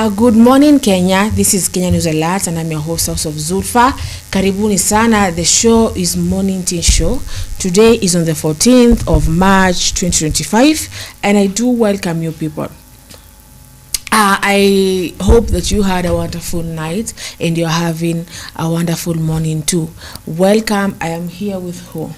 Good morning Kenya, this is Kenya News Alert and I'm your host of Zulfa. Karibuni sana, the show is Morning Tea Show. Today is on the 14th of March 2025 and I do welcome you people. I hope that you had a wonderful night and you're having a wonderful morning too. Welcome, I am here with who?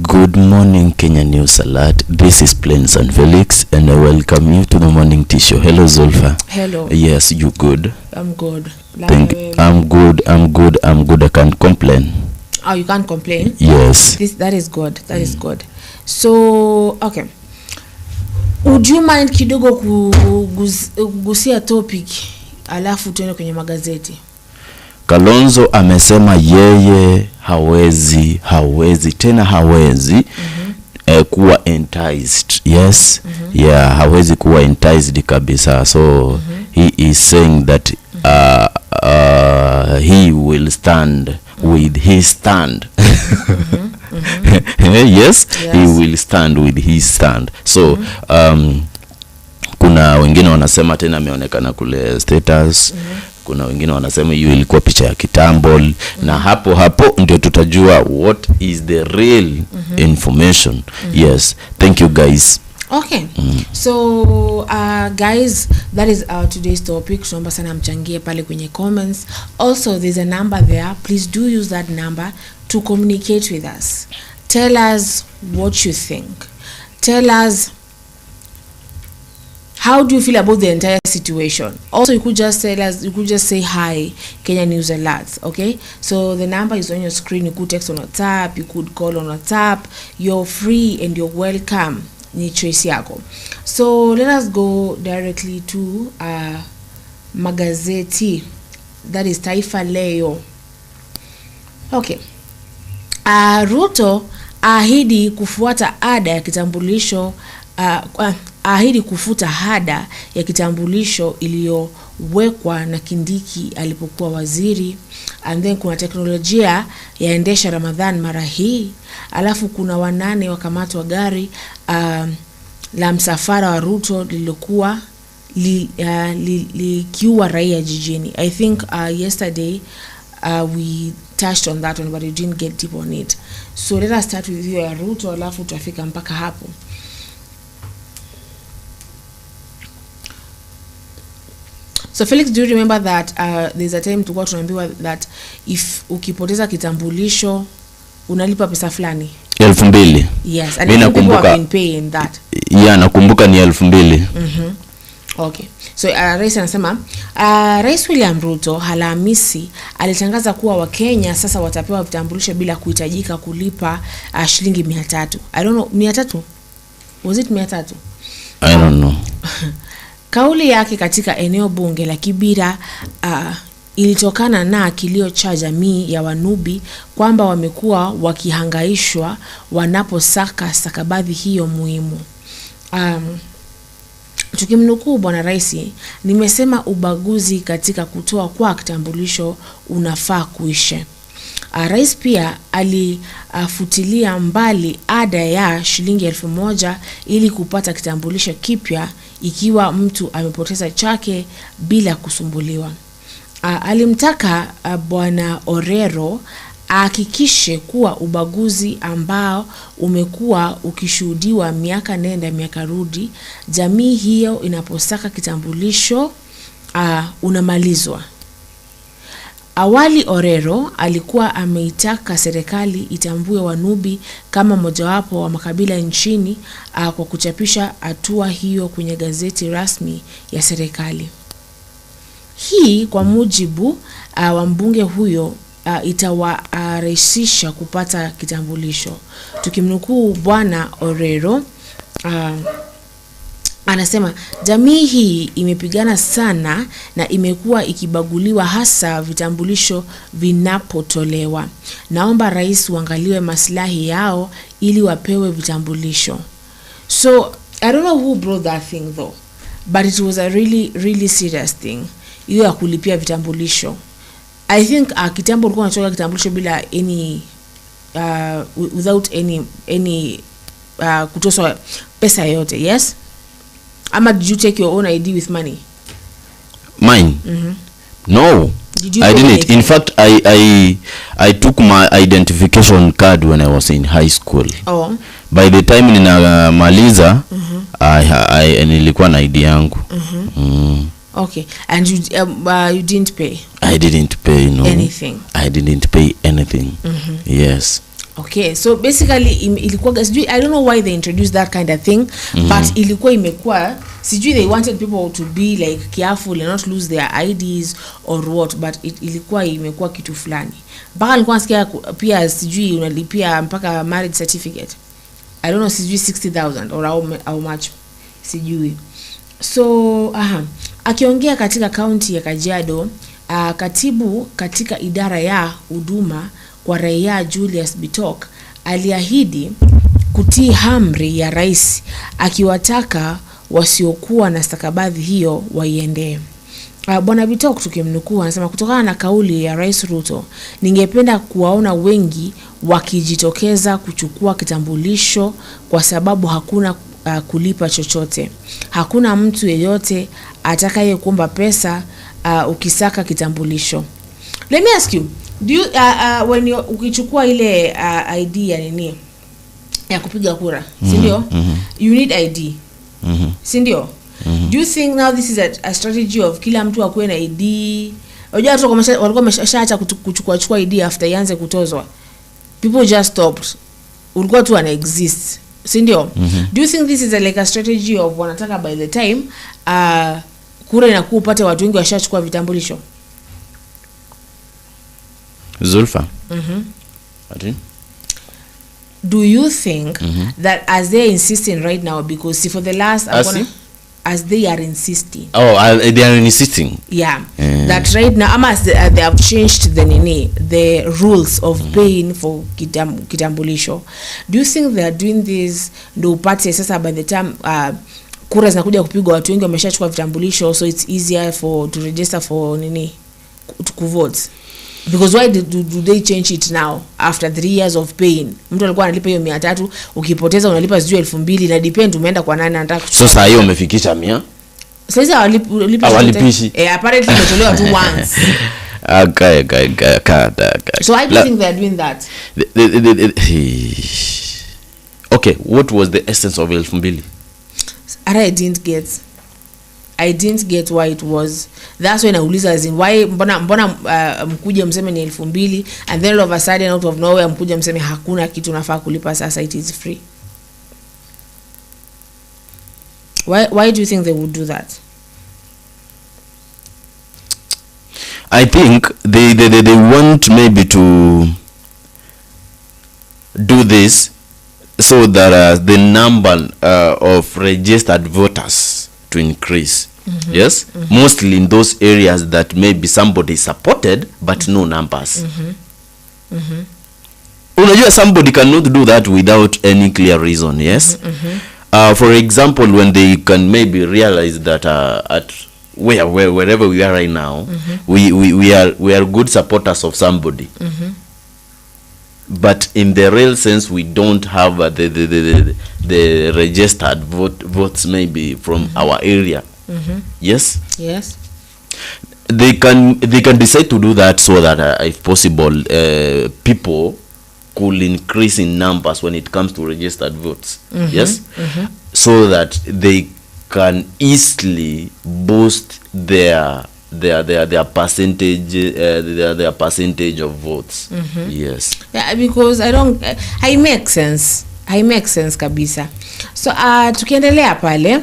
Good morning Kenya News Alert. This is Plains and Felix and I welcome you to the Morning Tea Show. Hello Zulfa. Hello. Yes, you good? I'm good. I'm good. I can't complain. Oh, you can't complain? Yes. That is good. That is good. So, okay. Would you mind kidogo kugusia topic alafu tuende kwenye magazeti? Kalonzo amesema yeye hawezi kuwa enticed. Yes. Yeah, hawezi kuwa enticed kabisa. So he is saying that he will stand with his stand. Yes, he will stand with his stand. So kuna wengine wanasema tena ameonekana kule status. Kuna wengine wanasema hiyo ilikuwa picha ya kitambo na hapo ndio tutajua what is the real information. Yes, thank you guys. Okay. So guys, that is our today's topic. Tunaomba sana mchangie pale kwenye comments. Also there's a number there. Please do use that number to communicate with us. Tell us what you think. Tell us how do you feel about the entire situation. Also, you could just tell us, you could just say hi, Kenya News Alert, okay? So the number is on your screen. You could text on WhatsApp, you could call on WhatsApp. You're free and you're welcome. Ni choice yako. So let us go directly to magazeti. That is Taifa Leo. Okay. Ruto ahidi kufuata ada ya kitambulisho ahidi kufuta hada ya kitambulisho iliyowekwa na Kindiki alipokuwa waziri. And then kuna teknolojia yaendesha Ramadhan mara hii. Alafu kuna 8 wakamatwa gari la msafara wa Ruto lilokuwa likiua raia jijini. I think yesterday we touched on that one but we didn't get deep on it. So let us start with you Ruto alafu tutafika mpaka hapo. So Felix, do you remember that there's a time tulikuwa tunaambiwa that if ukipoteza kitambulisho unalipa pesa fulani 2,000? Yes, and people have been paying that. Yeah, nakumbuka ni 2,000. Okay. So Rais anasema Rais William Ruto Alhamisi alitangaza kuwa Wakenya sasa watapewa vitambulisho bila kuhitajika kulipa shilingi 300. I don't know, 300? Was it 300? I don't know. Kauli yake katika eneo bunge la Kibira ilitokana na kilio cha jamii ya Wanubi kwamba wamekuwa wakihangaishwa wanaposaka stakabadhi hiyo muhimu. Tukimnukuu Bwana Rais, nimesema ubaguzi katika kutoa kwa kitambulisho unafaa kuisha. Rais pia alifutilia mbali ada ya shilingi 1,000 ili kupata kitambulisho kipya ikiwa mtu amepoteza chake bila kusumbuliwa. Alimtaka Bwana Orero ahakikishe kuwa ubaguzi ambao umekuwa ukishuhudiwa miaka nenda miaka rudi jamii hiyo inaposaka kitambulisho unamalizwa. Awali Orero alikuwa ameitaka serikali itambue Wanubi kama mojawapo wa makabila nchini kwa kuchapisha hatua hiyo kwenye gazeti rasmi ya serikali. Hii kwa mujibu wa mbunge huyo itawarahisisha kupata kitambulisho. Tukimnukuu Bwana Orero anasema jamii hii imepigana sana na imekuwa ikibaguliwa hasa vitambulisho vinapotolewa. Naomba rais uangaliwe maslahi yao ili wapewe vitambulisho. So I don't know who brought that thing though, but it was a really serious thing. Hiyo ya kulipia vitambulisho. I think kitambo ulikuwa unatoa kitambulisho bila any without any kutoswa pesa yote. Yes. Ama did you take your own ID with money? Mine? No. Did you I pay didn't. anything? In fact, I took my identification card when I was in high school. Oh. By the time ninamaliza I nilikuwa na ID yangu. Okay. And you didn't pay? I didn't pay, no. Anything? I didn't pay anything. Yes. Okay, so basically ilikuwa, I don't know why they introduced that kind of thing, but ilikuwa imekuwa, sijui they wanted people to be like careful and not lose their IDs or what, but ilikuwa imekuwa kitu fulani. Mpaka nilikuwa nasikia pia sijui unalipia mpaka marriage certificate. I don't know, sijui 60,000 or how much, sijui. So akiongea katika kaunti ya Kajiado, katibu katika idara ya huduma kwa raia Julius Bitok aliahidi kutii amri ya rais, akiwataka wasiokuwa na stakabadhi hiyo waiendee. Bwana Bitok tukimnukuu anasema, kutokana na kauli ya Rais Ruto, ningependa kuwaona wengi wakijitokeza kuchukua kitambulisho kwa sababu hakuna kulipa chochote. Hakuna mtu yeyote atakaye kuomba pesa ukisaka kitambulisho. Let me ask you, do you when you ukichukua ile ID ya nini ya kupiga kura, si ndio? You need ID. Si ndio? Do you think now this is a strategy of kila mtu akuwe na ID? Unajua watu walikuwa wameshaacha kuchukua ID after ianze kutozwa. People just stopped. Ulikuwa tu ana exist. Si ndio? Do you think this is like a strategy of wanataka by the time kura inakuwa upate watu wengi washachukua vitambulisho? Zulfa. Do you think that as they're insisting right now, because see for the last as they are insisting. Oh, they are insisting. Yeah. That right now, as they have changed the rules of paying for kitambulisho. Do you think they are doing this ndo upate sasa by the time kura zinakuja kupigwa watu wengi wameshachukua vitambulisho, so it's easier to register for to vote? Because why do they change it now after 3 years of paying? Mtu alikuwa analipa hiyo 300, ukipoteza unalipa sijui 2000, na depend umeenda kwa nani anataka kuchukua. Sasa hiyo umefikisha 100? Sasa hawalipishi. Apparently imetolewa tu once. Okay. So I don't think they are doing that. Okay, what was the essence of 2000? I didn't get why it was. That's when nauliza as in why mbona mkuje mseme ni 2000 and then all of a sudden out of nowhere mkuje mseme hakuna kitu nafaa kulipa, sasa it is free. Why do you think they would do that? I think they want maybe to do this so that the number of registered voters to increase. Yes, mostly in those areas that maybe somebody supported but no numbers. Unajua somebody cannot do that without any clear reason. Yes. For example, when they can maybe realize that at wherever we are right now, we are good supporters of somebody. But in the real sense, we don't have the registered votes maybe from our area. Yes. They can decide to do that so that if possible, people could increase in numbers when it comes to registered votes. Yes. So that they can easily boost their percentage their percentage of votes. Yes. Yeah, because I make sense kabisa. So tukiendelea pale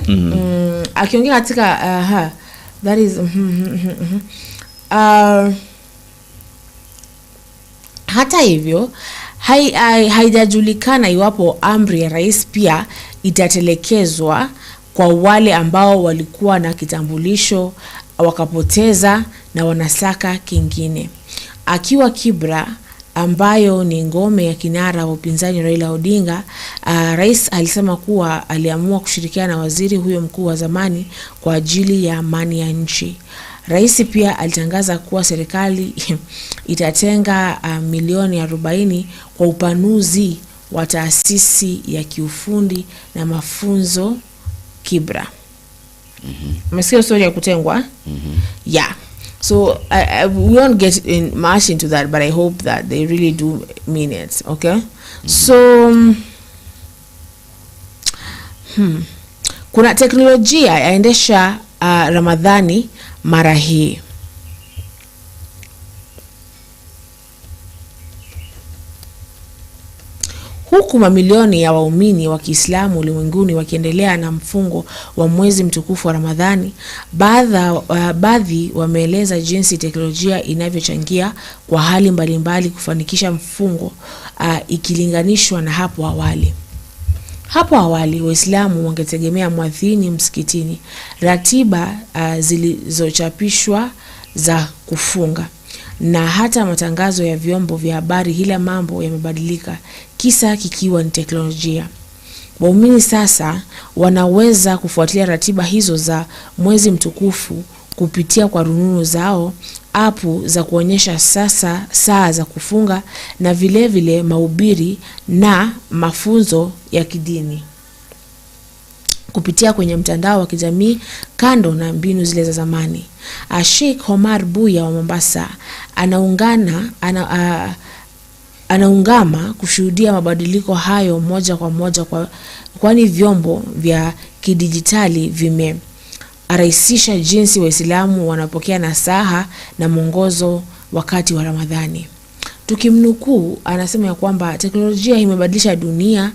akiongea katika that is hata hivyo haijajulikana iwapo amri ya rais pia itatelekezwa kwa wale ambao walikuwa na kitambulisho wakapoteza na wanasaka kingine. Akiwa Kibra ambayo ni ngome ya kinara wa upinzani Raila Odinga, rais alisema kuwa aliamua kushirikiana na waziri huyo mkuu wa zamani kwa ajili ya amani ya nchi. Rais pia alitangaza kuwa serikali itatenga milioni 40 kwa upanuzi wa taasisi ya kiufundi na mafunzo Kibra. Umesikia story ya kutengwa? Yeah. So we won't get much into that, but I hope that they really do mean it. Okay. So kuna teknolojia yaendesha Ramadhani mara hii. Huku mamilioni ya waumini wa Kiislamu ulimwenguni wakiendelea na mfungo wa mwezi mtukufu wa Ramadhani, baadhi wameeleza jinsi teknolojia inavyochangia kwa hali mbalimbali kufanikisha mfungo ikilinganishwa na hapo awali. Hapo awali Waislamu wangetegemea mwadhini msikitini, ratiba zilizochapishwa za kufunga na hata matangazo ya vyombo vya habari. Hila mambo yamebadilika, kisa kikiwa ni teknolojia. Waumini sasa wanaweza kufuatilia ratiba hizo za mwezi mtukufu kupitia kwa rununu zao, apu za kuonyesha sasa saa za kufunga, na vile mahubiri na mafunzo ya kidini kupitia kwenye mtandao wa kijamii, kando na mbinu zile za zamani. Sheikh Omar Buya wa Mombasa anaungama kushuhudia mabadiliko hayo moja kwa moja, kwani vyombo vya kidijitali vimerahisisha jinsi Waislamu wanapokea nasaha na mwongozo wakati wa Ramadhani. Tukimnukuu, anasema ya kwamba teknolojia imebadilisha dunia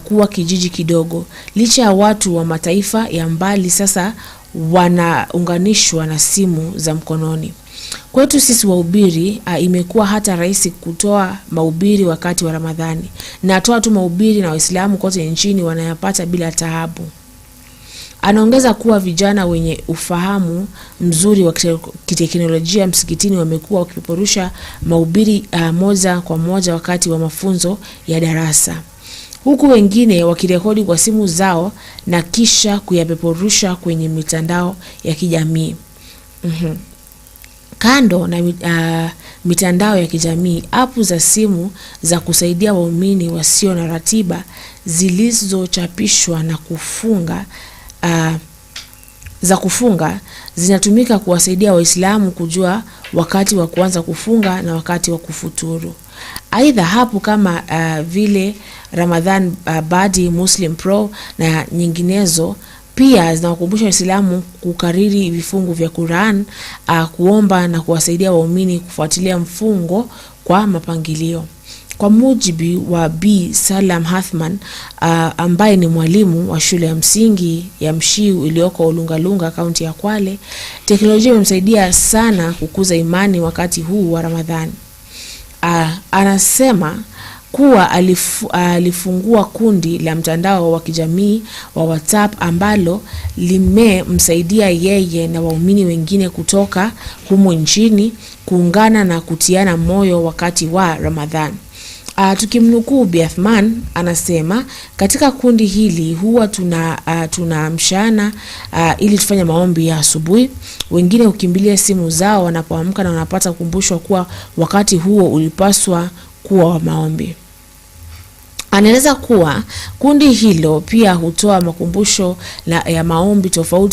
kuwa kijiji kidogo. Licha ya watu wa mataifa ya mbali sasa wanaunganishwa na simu za mkononi. Kwetu sisi wahubiri imekuwa hata rahisi kutoa mahubiri wakati wa Ramadhani. Natoa tu mahubiri na Waislamu kote nchini wanayapata bila taabu. Anaongeza kuwa vijana wenye ufahamu mzuri wa kiteknolojia msikitini wamekuwa wakipeperusha mahubiri moja kwa moja wakati wa mafunzo ya darasa, huku wengine wakirekodi kwa simu zao na kisha kuyapeperusha kwenye mitandao ya kijamii. Kando na mitandao ya kijamii, apu za simu za kusaidia waumini wasio na ratiba zilizochapishwa na za kufunga zinatumika kuwasaidia Waislamu kujua wakati wa kuanza kufunga na wakati wa kufuturu. Aidha, hapo kama vile Ramadan Badi, Muslim Pro na nyinginezo pia zinawakumbusha Waislamu kukariri vifungu vya Quran, kuomba na kuwasaidia waumini kufuatilia mfungo kwa mapangilio. Kwa mujibu wa B. Salam Hathman, ambaye ni mwalimu wa shule ya msingi ya Mshiu iliyoko Olungalunga, kaunti ya Kwale, teknolojia imemsaidia sana kukuza imani wakati huu wa Ramadhani. Anasema kuwa alifungua kundi la mtandao wa kijamii wa WhatsApp ambalo limemsaidia yeye na waumini wengine kutoka humu nchini kuungana na kutiana moyo wakati wa Ramadhani. Tukimnukuu Biathman, anasema katika kundi hili huwa tunamshana ili tufanye maombi ya asubuhi. Wengine ukimbilia simu zao wanapoamka na wanapata kumbushwa kuwa wakati huo ulipaswa kuwa wa maombi. Anaeleza kuwa kundi hilo pia hutoa makumbusho ya maombi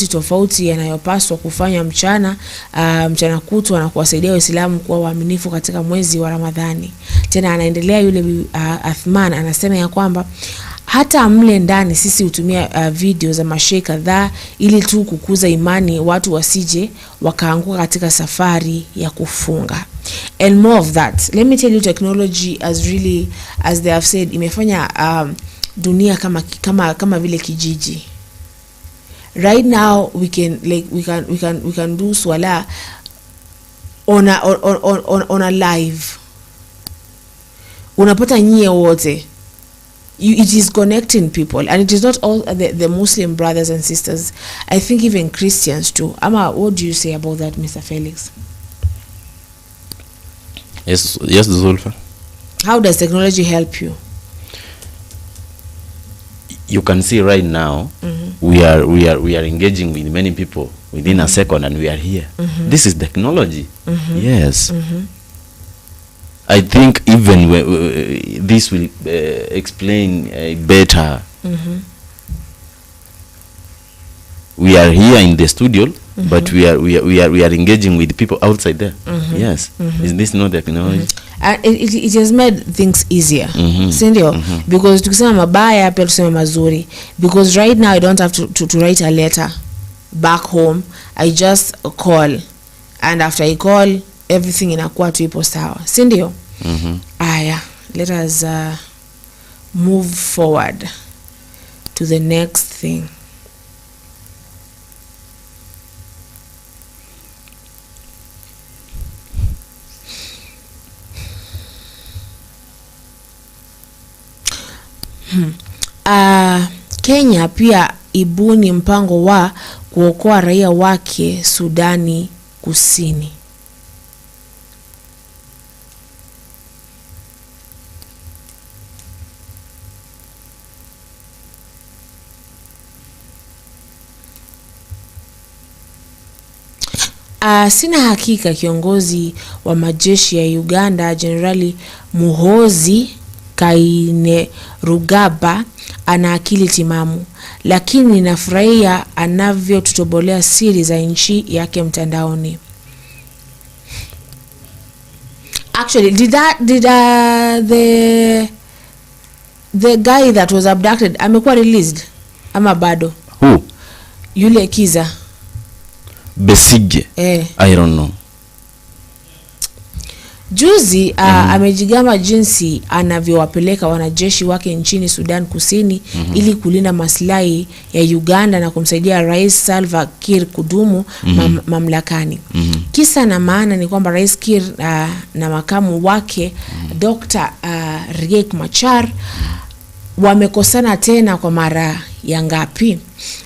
tofauti yanayopaswa kufanya mchana kutwa na kuwasaidia Waislamu kuwa waaminifu katika mwezi wa Ramadhani. Tena anaendelea yule Athman, anasema ya kwamba hata mle ndani sisi hutumia video za masheikh kadhaa ili tu kukuza imani, watu wasije wakaanguka katika safari ya kufunga. And more of that. Let me tell you, technology as really, as they have said, imefanya dunia kama vile kijiji. Right now we can do swala on a live. Unapata nyie wote. It is connecting people, and it is not all the Muslim brothers and sisters. I think even Christians too. Ama, what do you say about that, Mr. Felix? Yes, Zulfa. How does technology help you? You can see right now, we are engaging with many people within a second, and we are here. This is technology. Yes. I think even this will explain better. We we are here in the studio, but we are engaging with people outside there. Yes. Is this not the technology? And it has made things easier. Sindio? Because tukisema mabaya pia tuseme mazuri, because right now I don't have to write a letter back home. I just call, and after I call, everything inakuwa tu ipo sawa. Sindio? Aya, let us move forward to the next thing. Kenya pia ibuni mpango wa kuokoa raia wake Sudani Kusini. Sina hakika kiongozi wa majeshi ya Uganda Generali Muhoozi Kainerugaba ana akili timamu, lakini ninafurahia anavyotutobolea siri za nchi yake mtandaoni. Actually, did the guy that was abducted amekuwa released ama bado? Who? Yule Kiza Besige. I don't know. Juzi amejigamba jinsi anavyowapeleka wanajeshi wake nchini Sudan Kusini ili kulinda maslahi ya Uganda na kumsaidia Rais Salva Kiir kudumu mamlakani. Kisa na maana ni kwamba Rais Kiir na makamu wake Dr. Riek Machar wamekosana tena kwa mara ya ngapi.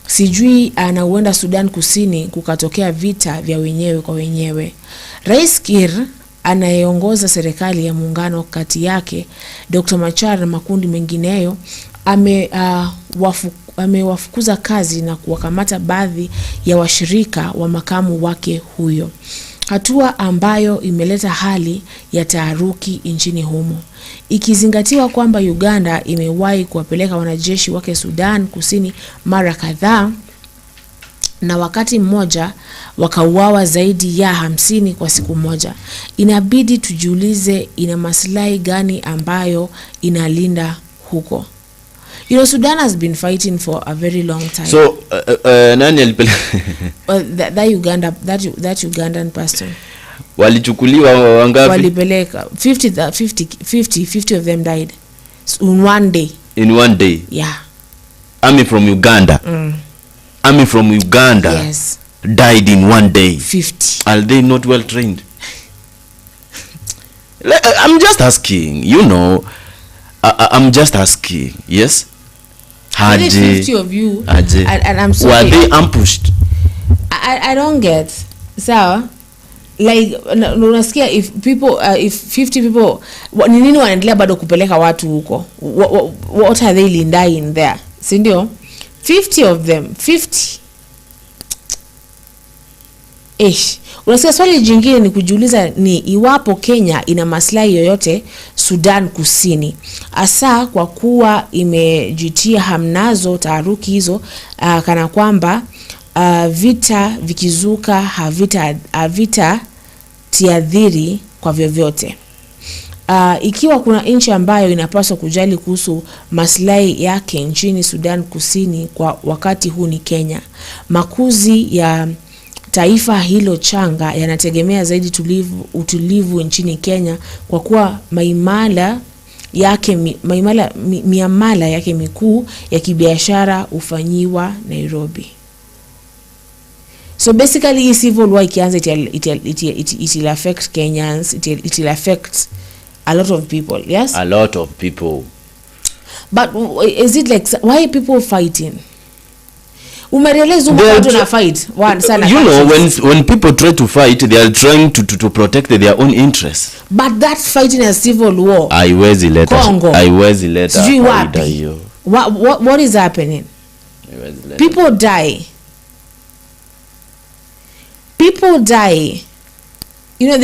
Sijui anaenda Sudan Kusini kukatokea vita vya wenyewe kwa wenyewe. Rais Kiir anayeongoza serikali ya muungano kati yake Dr. Machar na makundi mengineyo amewafukuza kazi na kuwakamata baadhi ya washirika wa makamu wake huyo. Hatua ambayo imeleta hali ya taharuki nchini humo. Ikizingatiwa kwamba Uganda imewahi kuwapeleka wanajeshi wake Sudan Kusini mara kadhaa, na wakati mmoja wakauawa zaidi ya 50 kwa siku moja. Inabidi tujiulize ina maslahi gani ambayo inalinda huko. You know, Sudan has been fighting for a very long time. So nani alipeleka that Ugandan pastor walichukuliwa wangapi? Walipeleka 50 of them died in one day. In one day? Yeah. Army from Uganda. Army from Uganda. Yes. Died in one day. 50. Are they not well trained? I'm just asking, you know. I'm just asking. Yes. Had 50 of you, and I'm sorry. Were they ambushed? I don't get. So, like, unasikia if 50 people, ni nini wanaendelea bado kupeleka watu huko? What are they lindaing there? Si ndio? 50 of them, 50. Unasikia swali jingine ni kujiuliza ni iwapo Kenya ina maslahi yoyote Sudan Kusini, hasa kwa kuwa imejitia hamnazo taharuki hizo, kana kwamba vita vikizuka havita tiadhiri kwa vyovyote. Ikiwa kuna nchi ambayo inapaswa kujali kuhusu maslahi yake nchini Sudan Kusini kwa wakati huu ni Kenya. Makuzi ya taifa hilo changa yanategemea zaidi utulivu nchini Kenya, kwa kuwa miamala yake mikuu ya kibiashara ufanyiwa Nairobi. So basically, civil war ikianza it will affect Kenyans, it will affect a lot of people. Yes, a lot of people. But is it like, why are people fighting? Umerealize watu na fight one sana. You know, when people try to fight, they are trying to protect their own interests. But that fighting a civil war. Haiwezi leta hiyo. What is happening? People die. You know,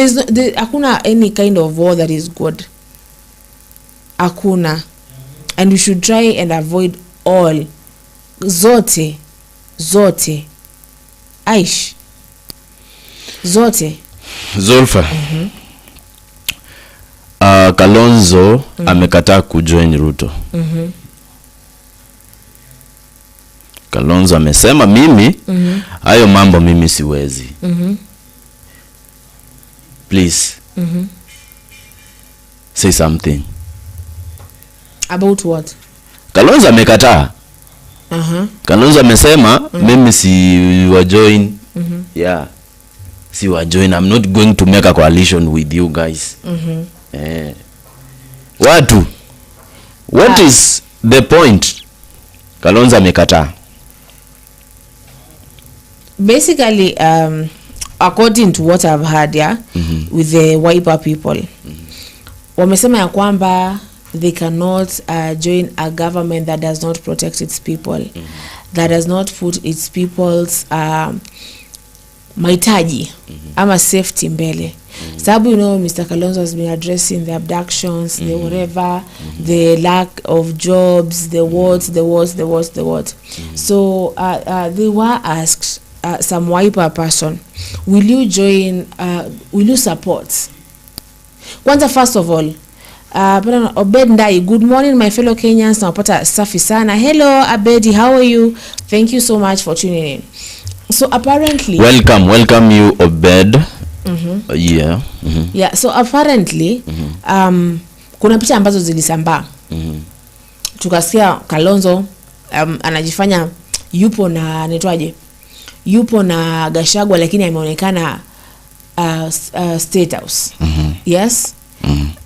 hakuna any kind of war that is good. Hakuna. And we should try and avoid all zote Aish zote Zulfa. Kalonzo amekataa kujoin Ruto. Kalonzo amesema mimi hayo mambo mimi siwezi. Please. Say something. About what? Kalonzo amekataa. Kalonzo amesema mimi si wa join. Yeah. Si wa join. I'm not going to make a coalition with you guys. Watu. What is the point? Kalonzo amekataa. Basically, according to what I've heard, with the Wiper people, wamesema ya kwamba they cannot join a government that does not protect its people, that does not put its people's mahitaji ama safety mbele. Sababu, you know, Mr. Kalonzo has been addressing the abductions, the whatever, the lack of jobs, the what. So they were asked, some Wiper person, will you join, will you support? Kwanza, first of all, Obed Ndai, good morning my fellow Kenyans. Napata safi sana. Hello Abedi, how are you? Thank you so much for tuning in. So apparently, welcome you Obed. Yeah, so apparently kuna picha ambazo zilisambaa. Tukasikia Kalonzo anajifanya yupo na netwaje, yupo na Gashagwa, lakini ameonekana State House. Yes.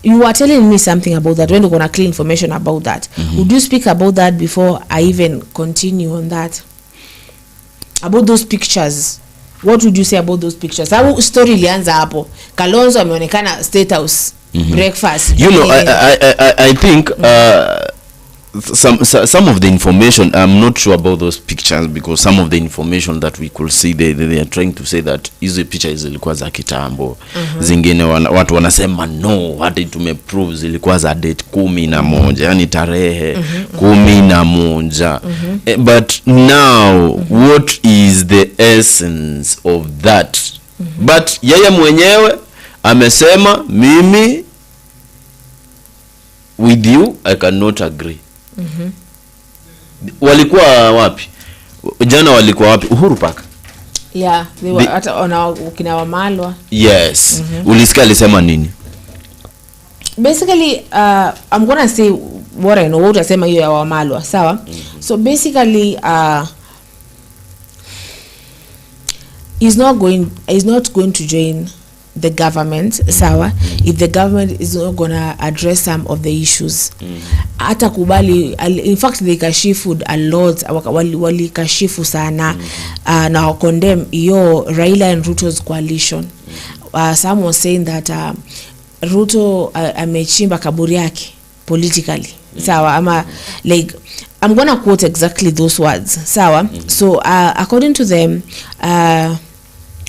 You were telling me something about that. When you're gonna clear information about that, would you speak about that before I even continue on that? About those pictures, what would you say about those pictures? How story ilianza hapo? Kalonzo ameonekana State House breakfast. You know, I think some of the information, I'm not sure about those pictures, because some of the information that we could see, they are trying to say that hizo pictures zilikuwa za kitambo. Zingine watu wanasema no, hata tumeprove zilikuwa za date 11, yani tarehe 11. But now what is the essence of that? But yeye mwenyewe amesema mimi with you I cannot agree. Walikuwa wapi? Jana walikuwa wapi? Uhuru Park. Yeah, they were hata kina Wamalwa. Yes. Ulisikia alisema nini? Basically, I'm going to say what I know. What utasema hiyo ya Wamalwa, sawa? So basically, he's not going to join the government, sawa, if the government is not gonna address some of the issues. Hata kubali, in fact they kashifu a lot, wali kashifu sana, na condemn iyo Raila and Ruto's coalition. Some was saying that Ruto amechimba kaburi yake politically, sawa, ama like, I'm gonna quote exactly those words, sawa. So according to them,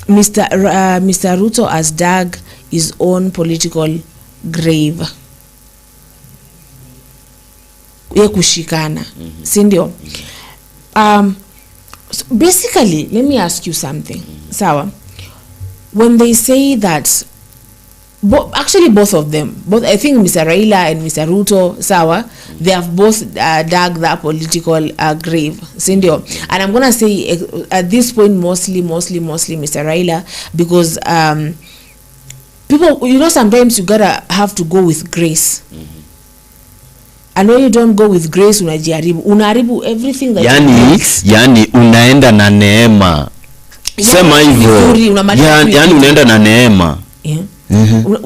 Mr. Ruto has dug his own political grave. Ye kushikana. Sindio? So basically, let me ask you something. Sawa? When they say that, actually both of them, I think Mr. Raila and Mr. Ruto, sawa, they have both dug that political grave. Sindio? And I'm gonna say at this point mostly Mr. Raila, because people, you know, sometimes you gotta have to go with grace. And when you don't go with grace, unaharibu everything that yani unaenda na neema. Sema hivyo. Yani unaenda na neema. Yeah.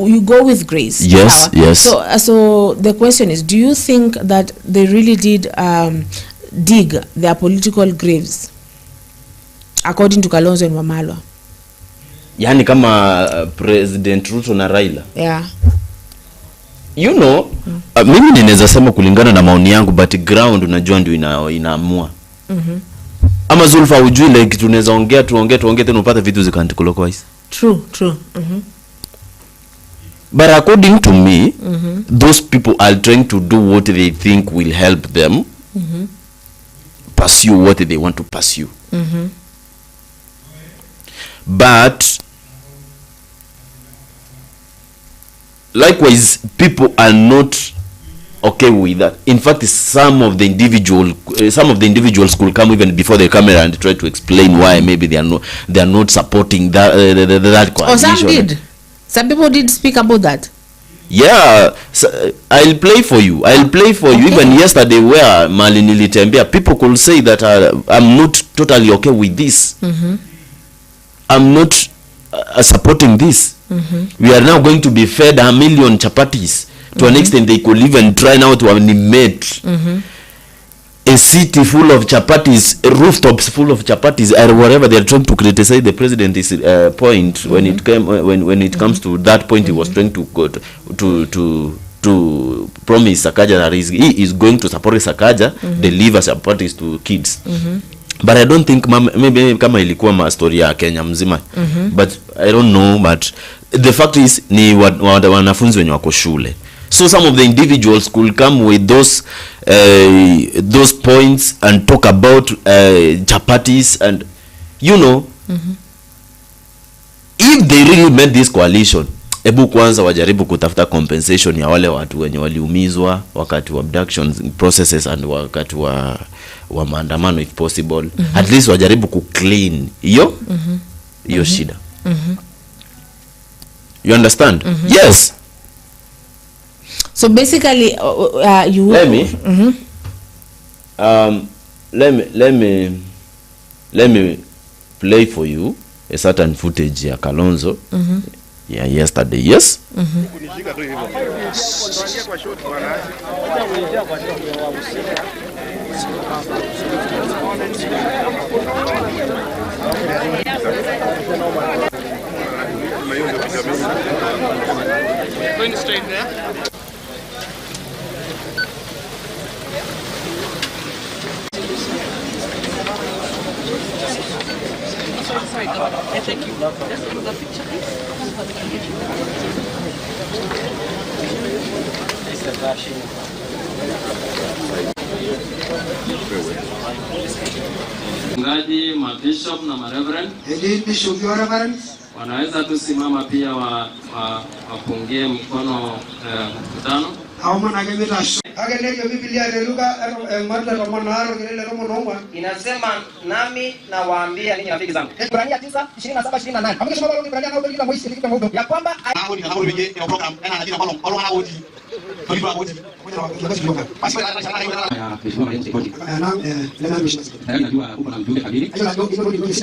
You go with grace. Yes, yes. So the question is, do you think that they really did dig their political graves according to Kalonzo and Wamalwa? Yani kama President Ruto na Raila. Yeah. You know, mimi ninaweza sema kulingana na maoni yangu, but ground unajua ndio inaamua. Ama Zulfa ujui, like tunaweza ongea tena upate vitu zikantikulokwaisi. True. But according to me, those people are trying to do what they think will help them pursue what they want to pursue. but likewise people are not okay with that. In fact, some of the individuals could come even before the camera and try to explain why maybe they are not supporting that coalition. Or some did. Some people did speak about that. Yeah, so I'll play for you. Okay. Even yesterday, where Malini Litembia, people could say that I'm not totally okay with this. I'm not supporting this. We are now going to be fed 1 million chapatis. To an extent, they could even try now to animate a city full of chapatis, rooftops full of chapatis, or whatever they are trying to criticize the president's point. When it came, when it comes to that point, he was trying to go to promise Sakaja that he is going to support Sakaja, deliver chapatis to kids. But I don't think maybe kama ilikuwa ma story ya Kenya mzima. But I don't know, but the fact is ni wanafunzi wenye wako shule. So some of the individuals could come with those points and talk about chapatis and if they really made this coalition, ebu kwanza wajaribu kutafuta compensation ya wale watu wenye waliumizwa wakati wa abductions processes and wakati wa maandamano if possible. At least wajaribu ku clean hiyo shida. You understand? Yes. So basically, you let me play for you a certain footage ya Kalonzo yesterday. Yes. Going straight there. Thank you. Just the picture, please. Mchungaji, mabishop na mareverend. Bishop your reverend. Wanaweza tusimama pia wapungie mkono mkutano. Inasema nami nawaambia ninyi rafiki zangu. Ibrania 9:27-28. Ya kwamba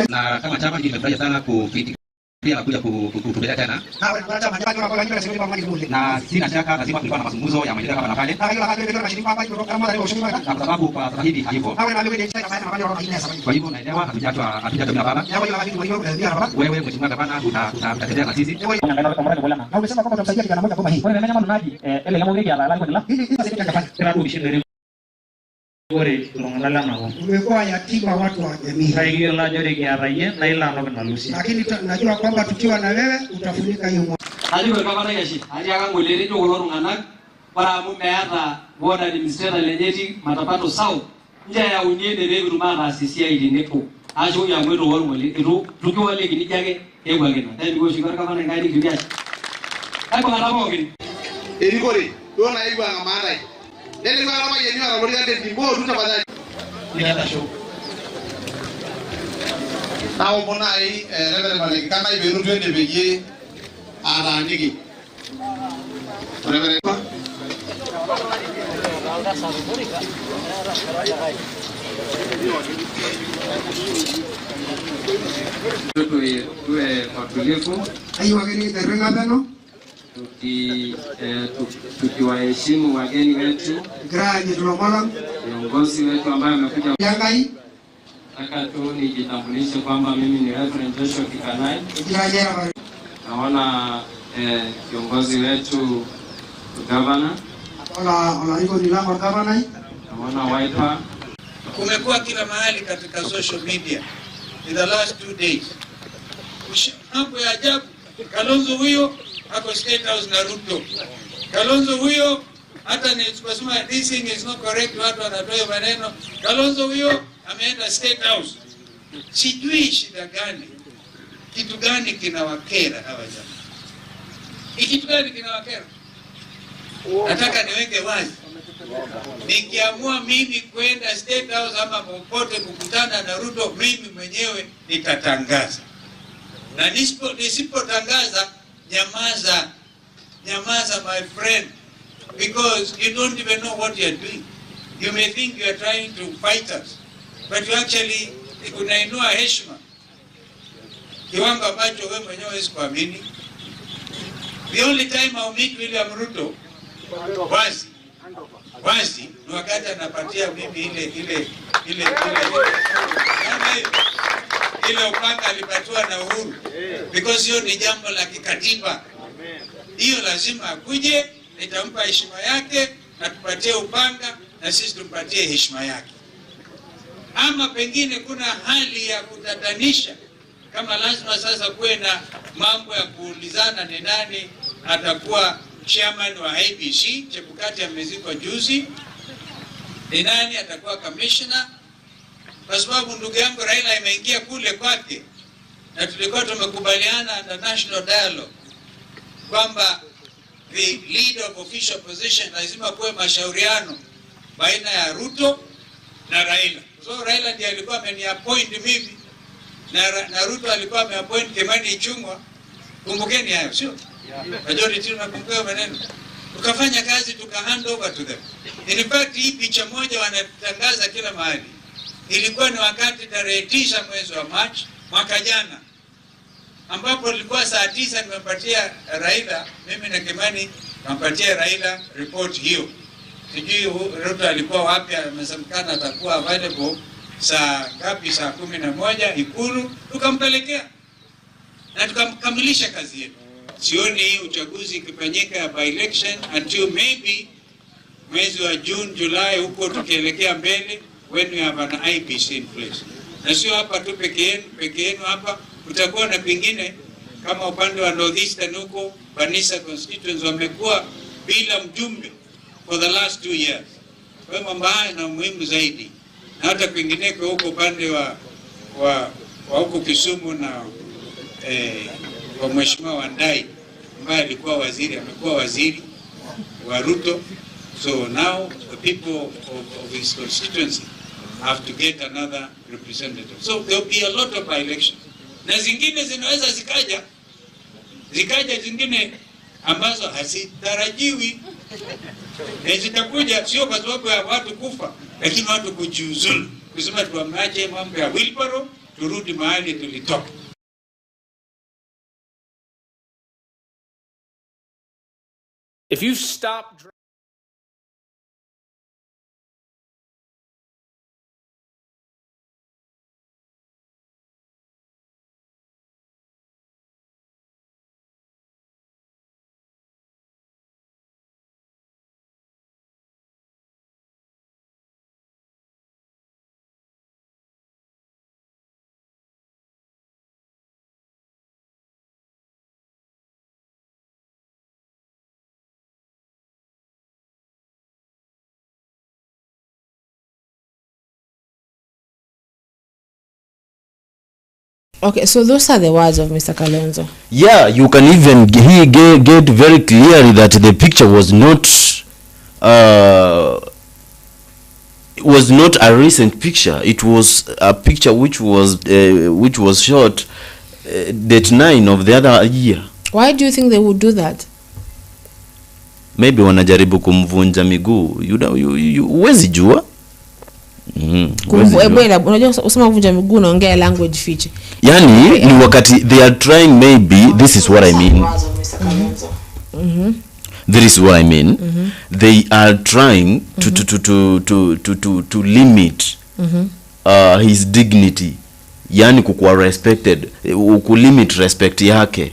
na kama chama kimefurahi sana pia kuja kutubelea tena. Na sina shaka lazima kulikuwa na mazungumzo ya maendeleo hapa na pale. Na kwa sababu kwa sasa hivi haipo. Kwa hivyo naelewa hatujatumia baba. Wewe mheshimiwa gavana utatetea na sisi. Na umesema kwamba tutamsaidia kijana mmoja kama hii. Kwa nini mama mnaji ile ya mwingine ya lalikuwa la. Hili sasa hivi umekuwa yatima watu wa jamii. Lakini najua kwamba tukiwa na wewe utafunika hiyo moto. Aliwe kama yashi, aliaga mwelele jo koloro nganak para mumeata board administrator lenyeti matapato sao. Nje ya uniende bebi rumana asisia ili nepo. Ajo ya mwero woro mwele ru tukiwa le kinijage ewa gena. Tani go shikara kama ngani kibia. Hapo ngaramo ngini. Elikore, dona igwa ngamara. Nene kwa kama yeni wa lori gande timbo tutafadhali. Nienda show. Nao mbona hii reverend Maleki kama iberu twende bege arandiki. Reverend tuwe watulivu. Ayo wageni terenga beno. Tukiwaheshimu wageni wetu, viongozi wetu ambao wamekuja. Nataka tu nijitambulishe kwamba mimi ni Reverend Joshua Kikanai. Naona kiongozi wetu gavana. Naona wiper. Kumekuwa kila mahali katika social media in the last 2 days. Mambo ya ajabu. Kalonzo huyo ako State House na Ruto. Kalonzo huyo hata niliposema this thing is not correct, watu wanatoa maneno. Kalonzo huyo ameenda State House. Sijui shida gani. kitu gani kinawakera hawa jamaa? Kitu gani kinawakera? Nataka niweke wazi. Nikiamua mimi kwenda State House ama popote kukutana na Ruto, mimi mwenyewe nitatangaza. Na nisipotangaza, nyamaza my friend, because you don't even know what you are doing. You may think you are trying to fight us, but you actually unainua heshima kiwango ambacho wewe mwenyewe huwezi kuamini. The only time I'll meet William Ruto wazi ni wakati anapatia mimi ile upanga alipatiwa na Uhuru, because hiyo ni jambo la kikatiba. Hiyo lazima akuje, nitampa heshima yake na tupatie upanga na sisi tumpatie heshima yake. Ama pengine kuna hali ya kutatanisha, kama lazima sasa kuwe na mambo ya kuulizana ni nani atakuwa chairman wa IBC, Chebukati amezikwa juzi, ni nani atakuwa commissioner, kwa sababu ndugu yangu Raila imeingia kule kwake, na tulikuwa tumekubaliana under national dialogue kwamba the leader of official position lazima kuwe mashauriano baina ya Ruto na Raila. So Raila ndiye alikuwa ameniappoint mimi na Ruto alikuwa ameappoint Kimani Ichung'wa. Kumbukeni hayo, sio? Majority tunakumbuka maneno. Tukafanya kazi, tuka hand over to them. In fact, hii picha moja wanatangaza kila mahali. Ilikuwa ni wakati tarehe 9 mwezi wa March mwaka jana, ambapo ilikuwa saa 9 nimempatia Raila, mimi na Kimani nimempatia Raila report hiyo. Sijui Ruto alikuwa wapi, amesemekana atakuwa available saa ngapi, saa 11 Ikulu, tukampelekea na tukamkamilisha kazi yetu. Sioni hii uchaguzi ikifanyika by election until maybe mwezi wa June, July, huko tukielekea mbele, when we have an IBC in place. Na sio hapa tu peke yenu hapa, utakuwa na pengine kama upande wa Northeastern huko, Banisa constituents wamekuwa bila mjumbe for the last 2 years. Kwa mambo haya na muhimu zaidi. Na hata kwingineko huko upande wa huko Kisumu na kwa Mheshimiwa Wandai ambaye alikuwa waziri, amekuwa waziri wa Ruto. So now the people of his constituency have to get another representative. So there will be a lot of by-elections. Na zingine zinaweza zikaja zingine ambazo hazitarajiwi. Na zitakuja sio kwa sababu ya watu kufa, lakini watu kujiuzulu. Kusema tuameache mambo ya wheelbarrow, turudi mahali tulitoka. If you stop Okay, so those are the words of Mr. Kalonzo. Yeah, you can even get very clearly that the picture was not a recent picture. It was a picture which was shot date 9 of the other year. Why do you think they would do that? Maybe wanajaribu kumvunja miguu. Huwezi jua. Unajua usema kuvunja miguu unaongea language fiche. Yani ni wakati they are trying, maybe this is what I mean. This is what I mean. They are trying to limit his dignity. Yani kukuwa respected, kulimit respect yake.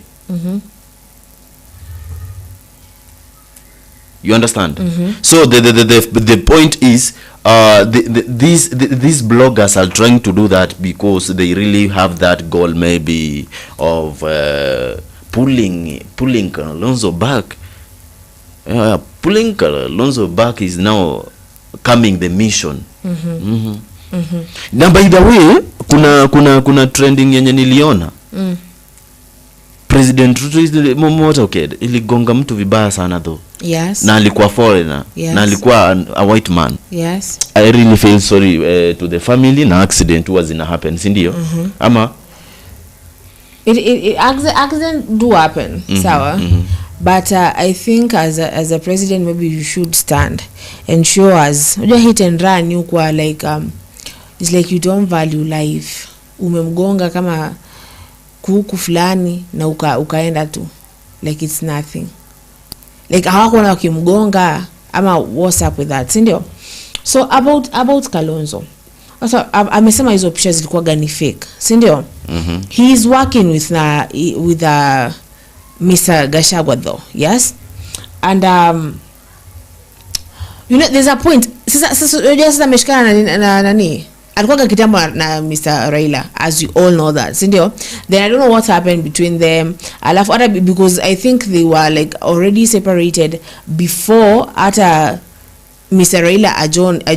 You understand? So the point is these bloggers are trying to do that because they really have that goal, maybe of pulling Kalonzo back. Pulling Kalonzo back is now coming the mission. Now by the way, kuna trending yenye niliona President Ruto is the motorcade iligonga mtu vibaya sana though. Yes. Na alikuwa foreigner. Yes. Na alikuwa a white man. Yes. I really feel sorry to the family na accident was in happen, si ndio? Ama accident do happen, sawa. But I think as a president, maybe you should stand and show us. Unajua hit and run you kwa like it's like you don't value life. Umemgonga kama kuku fulani na ukaenda tu like it's nothing. Like hawakuona wakimgonga ama what's up with that, si ndio? So about Kalonzo. Also amesema hizo picha zilikuwa gani fake, si ndio? He is working with Mr. Gachagua though, yes? And you know there's a point sasa ameshikana na nani? Alikuwa kitambo na Mr. Raila, as you all know that, si ndio? Then I don't know what happened between them. Alafu hata because I think they were like already separated before hata Mr. Raila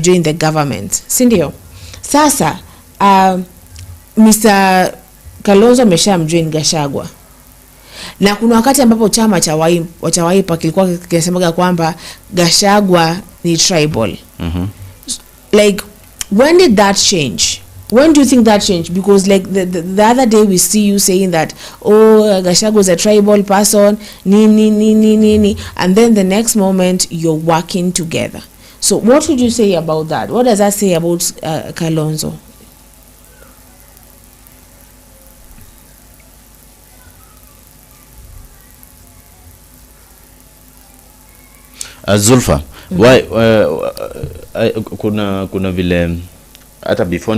joined the government, si ndio? Sasa Mr. Kalonzo ameshamjoin Gachagua. Na kuna wakati ambapo chama cha Wiper kilikuwa kinasemaga kwamba Gachagua ni tribal. Like when did that change? When do you think that changed? Because like the other day we see you saying that Gachagua is a tribal person, ni, and then the next moment you're working together. So what would you say about that? What does that say about Kalonzo? Zulfa, why kuna vile hata before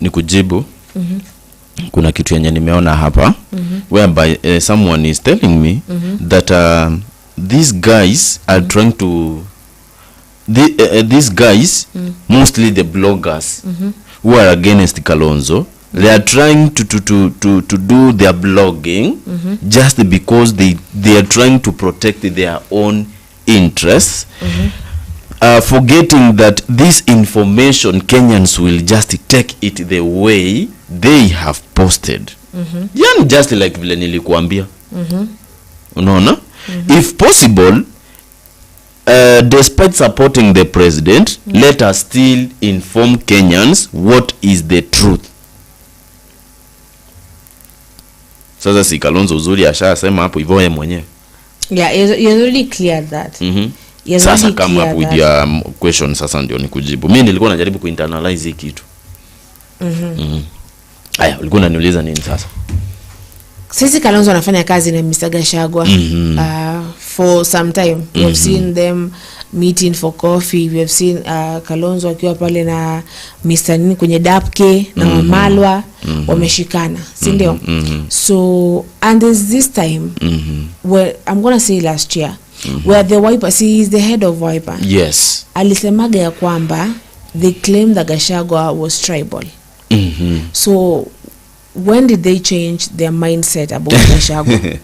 ni kujibu kuna kitu yenye nimeona hapa whereby someone is telling me that these guys are trying to these guys mostly the bloggers who are against Kalonzo, they are trying to do their blogging just because they are trying to protect their own interests, forgetting that this information Kenyans will just take it the way they have posted. Yani just like vile nilikuambia. Unaona? If possible, despite supporting the president, let us still inform Kenyans what is the truth. Sasa si Kalonzo uzuri ashasema hapo hivyo yeye mwenyewe. Yeah, you already cleared that. Sasa kama hapo ya question sasa ndio nikujibu. Mimi nilikuwa najaribu kuinternalize hii kitu. Aya, ulikuwa unaniuliza nini sasa? Sisi Kalonzo anafanya kazi na Mr. Gachagua for some time. We have seen them meeting for coffee. We have seen Kalonzo akiwa pale na Mr. nini kwenye Dapke na Malwa wameshikana, si ndio? So and there's this time where I'm going to say last year where the Wiper, he is the head of Wiper. Yes. Alisemaga ya kwamba they claim that Gachagua was tribal. So when did they change their mindset about Gachagua?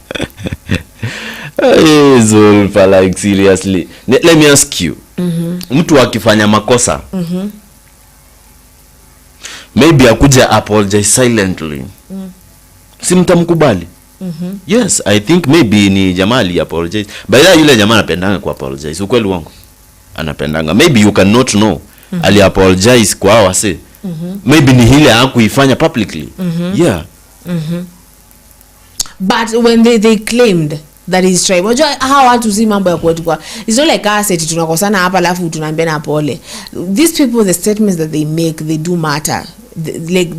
Zulfa, like seriously, let me ask you, mtu akifanya makosa maybe akuja apologize silently, si mtamkubali? Yes, I think maybe ni jamali apologize. By the way, yule jamaa anapendanga ku apologize. Ukweli wangu anapendanga. Maybe you cannot know ali apologize kwa wase. Maybe ni hile hakuifanya publicly. Yeah. But when they claimed that is tribal, unajua hawa watu si mambo ya kwetu kwa, it's not like us eti tunakosana hapa alafu tunaambia na pole. These people, the statements that they make, they do matter. Like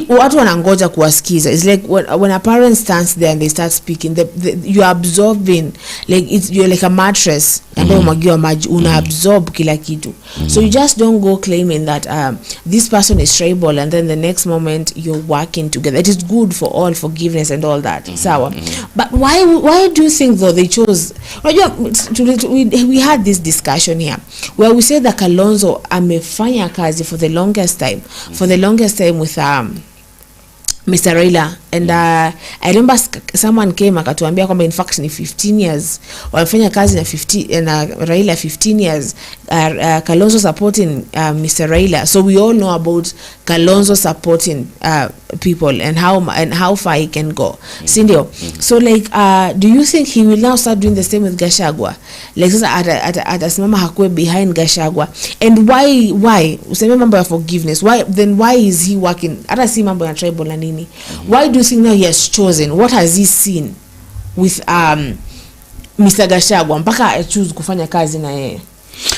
watu wanangoja kuwasikiza. It's like when a parent stands there and they start speaking, you are absorbing, like you're like a mattress ambayo umwagiwa maji, una absorb kila kitu. So you just don't go claiming that this person is tribal and then the next moment you're working together. It is good for all, forgiveness and all that. Sawa. But why do you think though they chose? We had this discussion here where we said that Kalonzo amefanya kazi for the longest time with Mr. Raila and I remember someone came akatuambia kwamba in fact ni 15 years wamefanya kazi na 50 na Raila 15 years, Kalonzo supporting Mr. Raila. So we all know about Kalonzo supporting people and how far he can go. Sindio? So like do you think he will now start doing the same with Gachagua? Like sasa atasimama hakwe behind Gachagua? And why useme mambo ya forgiveness, why is he working hata si mambo ya tribal na nini? Why do you think now he has chosen, what has he seen with Mr. Gachagua mpaka choose kufanya kazi na yeye?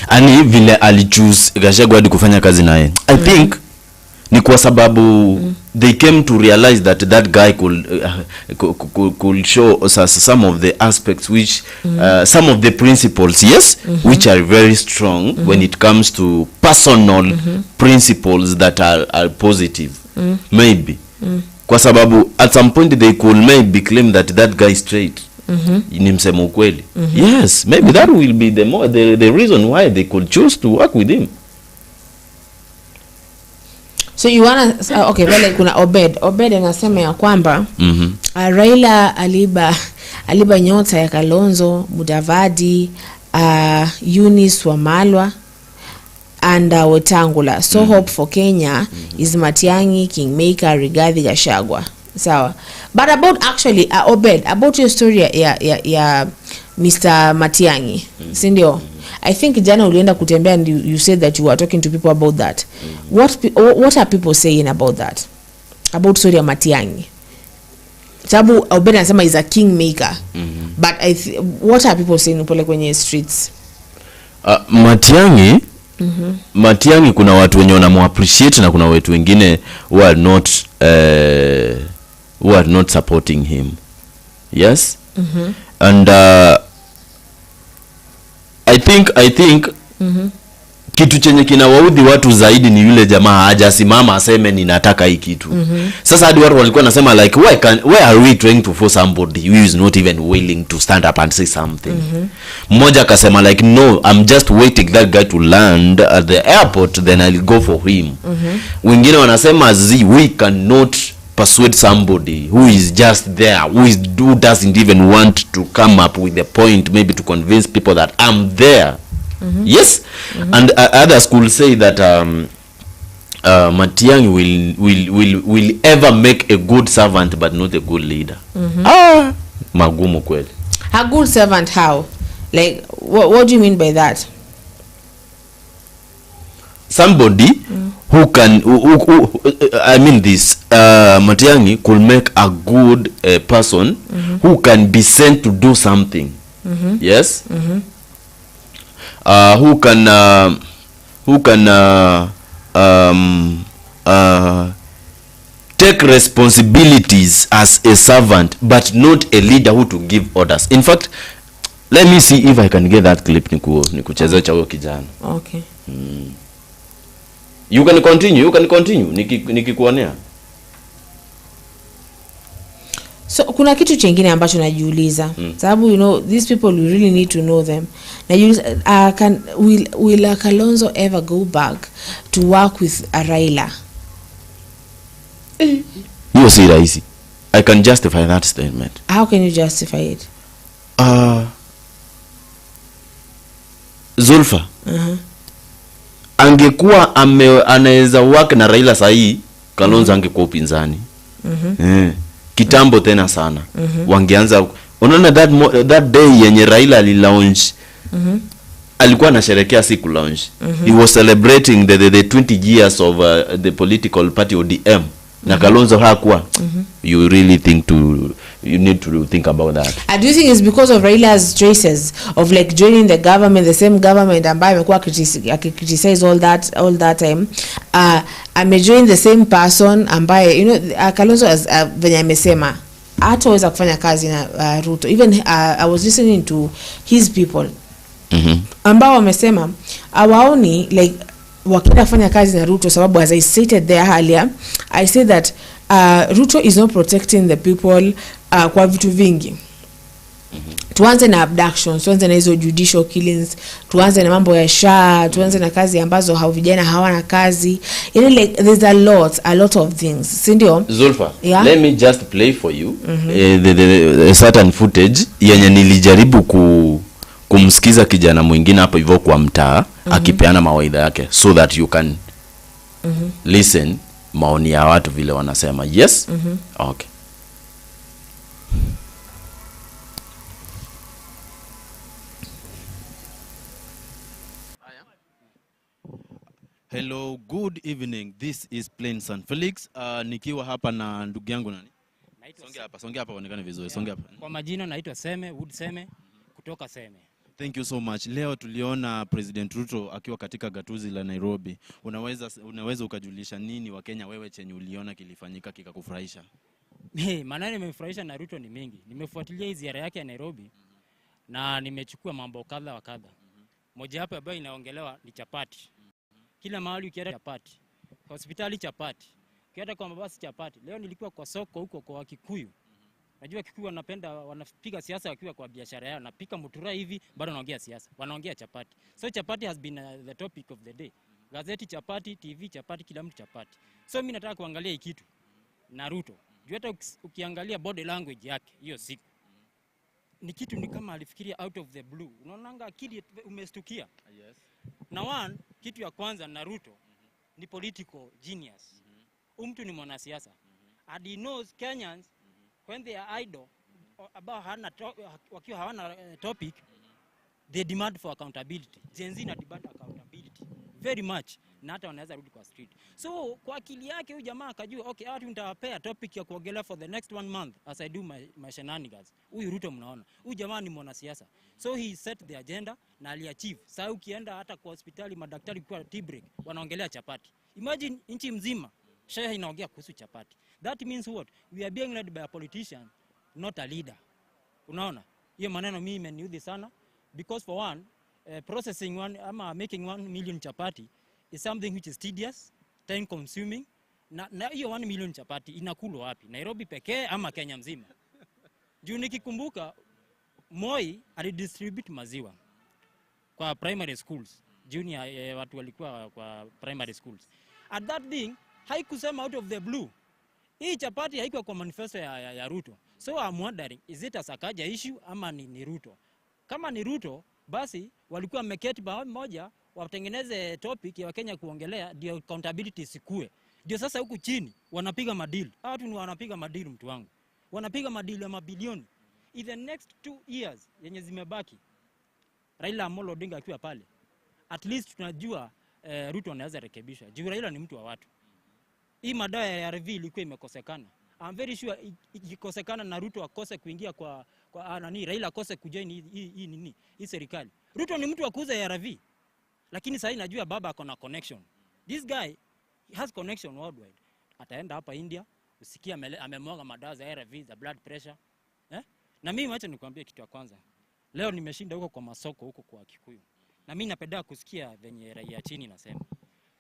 Ani vile alichoose Gachagua hadi kufanya kazi na yeye, I think ni kwa sababu they came to realize that guy could show us some of the aspects which some of the principles, yes, which are very strong when it comes to personal principles that are positive. Maybe kwa sababu at some point they could maybe claim that guy is straight. Ni msemo ukweli. Yes, maybe that will be the reason why they could choose to work with him. So you wanna okay, well, kuna Obed anasema ya kwamba Raila aliba nyota ya Kalonzo, Mudavadi, Eunice Wamalwa and Wetangula. So hope for Kenya is Matiang'i, Kingmaker, Rigathi, Gachagua. Sawa. But about actually Obed, about your story ya Mr. Matiang'i, sindio? I think jana ulienda kutembea and you said that you were talking to people about that. What are people saying about that? About story ya Matiang'i? Sababu Obed anasema is a kingmaker. But what are people saying pole kwenye streets? Matiang'i kuna watu wenye wanamuappreciate na kuna watu wengine who are not supporting him. Yes? And I think kitu chenye kinawaudhi watu zaidi ni yule jamaa hajasimama aseme ninataka hii kitu. Sasa hadi watu walikuwa nasema like why are we trying to force somebody who is not even willing to stand up and say something? Mmoja akasema like no, I'm just waiting that guy to land at the airport, then I'll go for him. Wengine wanasema we cannot persuade somebody who is just there, who doesn't even want to come up with a point, maybe to convince people that I'm there. Yes. And others could say that Matiang'i will ever make a good servant but not a good leader. Magumu kweli. A good servant how? Like what do you mean by that? Somebody who can I mean this Matiang'i could make a good person who can be sent to do something. Yes. Who can take responsibilities as a servant but not a leader who to give orders. In fact, let me see if I can get that clip nikuchezea cha huyo kijana. Okay. You can continue nikikuonea. So kuna kitu chengine ambacho najiuliza. Sababu you know these people, we really need to know them. Najiuliza will Kalonzo ever go back to work with Raila? Hiyo si rahisi. I can justify that statement. How can you justify it? Zulfa. Angekuwa anaweza work na Raila sahi, Kalonzo angekuwa upinzani. Kitambo tena sana. Wangeanza unaona that day yenye Raila ali-launch. Alikuwa anasherehekea siku launch. He was celebrating the 20 years of the political party ODM. Na Kalonzo hakuwa. You really you need to think about that. Do you think it's because of Raila's choices of like joining the government, the same government ambaye amekuwa criticize all that time? Amejoin the same person ambaye you know Kalonzo as venye amesema hataweza kufanya kazi na Ruto. Even I was listening to his people ambao wamesema hawaoni like wakenda kufanya kazi na Ruto sababu as I stated there earlier, I said that Ruto is not protecting the people kwa vitu vingi. tuanze na abductions, tuanze na hizo judicial killings, tuanze na mambo ya SHA, tuanze na kazi ambazo hao vijana hawana kazi. Like there's a lot of things. Sindio? Zulfa, yeah? Let me just play for you the certain footage yenye nilijaribu kumsikiza kijana mwingine hapo hivyo kwa mtaa akipeana mawaidha yake, so that you can listen maoni ya watu vile wanasema. Yes? Okay. Hello, good evening. This is Plain San Felix. Nikiwa hapa na ndugu yangu nani? Songe hapa onekane vizuri. Songe hapa. Kwa majina naitwa Seme, Wood Seme kutoka Seme. Thank you so much. Leo tuliona President Ruto akiwa katika gatuzi la Nairobi. Unaweza ukajulisha nini wa Kenya wewe chenye uliona kilifanyika kikakufurahisha? Maneno yamefurahisha na Ruto ni mengi. Nimefuatilia hizi ziara yake ya Nairobi na nimechukua mambo kadha wa kadha. Moja hapo ambayo inaongelewa ni chapati. Kila mahali ukienda chapati. Hospitali chapati. Ukienda kwa mabasi chapati. Leo nilikuwa kwa soko huko kwa Kikuyu. Najua Kikuyu wanapiga siasa wakiwa kwa biashara yao. Napika mutura hivi bado wanaongea siasa. Wanaongea chapati. So chapati has been the topic of the day. Gazeti chapati, TV chapati, kila mtu chapati. So mimi nataka kuangalia hii kitu na Ruto. Juu hata ukiangalia body language yake hiyo siku. Ni kitu ni kama alifikiria out of the blue. Unaonanga akili umestukia. Yes. Na kitu ya kwanza na Ruto ni political genius. Mtu ni mwanasiasa. And he knows Kenyans when they are idle about wakiwa hawana topic, they demand for accountability. Gen Z na demand accountability very much, na hata wanaweza rudi kwa street. So kwa akili yake huyu jamaa akajua okay, watu nitawapea topic ya kuongelea for the next 1 month as I do my shenanigans. Huyu Ruto mnaona, huyu jamaa ni mwanasiasa. So he set the agenda na aliachieve. Sasa ukienda hata kwa hospitali madaktari kwa tea break wanaongelea chapati. Imagine nchi mzima shehe inaongea kuhusu chapati. That means what? We are being led by a politician, not a leader. Unaona? Hiyo maneno mimi imeniudhi sana because for one, processing making 1 million chapati is something which is tedious, time consuming. Na hiyo 1 million chapati inakulwa wapi? Nairobi pekee ama Kenya mzima? Juu nikikumbuka Moi alidistribute maziwa kwa primary schools. Junior watu walikuwa kwa primary schools. At that thing, haikusema out of the blue. Hii chapati haikuwa kwa manifesto ya Ruto. So I'm wondering, is it a Sakaja issue ama ni Ruto? Kama ni Ruto, basi walikuwa wameketi pamoja watengeneze topic ya Wakenya kuongelea ndio accountability sikue. Ndio sasa huku chini wanapiga madili. Watu ni wanapiga madili mtu wangu. Wanapiga madili ya mabilioni. In the next 2 years yenye zimebaki, Raila Amolo Odinga akiwa pale, at least tunajua Ruto anaweza rekebisha. Juu Raila ni mtu wa watu. Hii madawa ya ARV ilikuwa imekosekana. I'm very sure ikikosekana na Ruto akose kuingia kwa Raila akose kujoin hii serikali. Ruto ni mtu wa kuuza ARV. Lakini sasa najua baba ako na connection. This guy has connection worldwide. Ataenda hapa India, usikia amemwaga madawa za ARV za blood pressure. Na mimi acha nikwambie kitu ya kwanza. Leo nimeshinda huko kwa masoko huko kwa Kikuyu. Na mimi napenda kusikia venye raia chini nasema.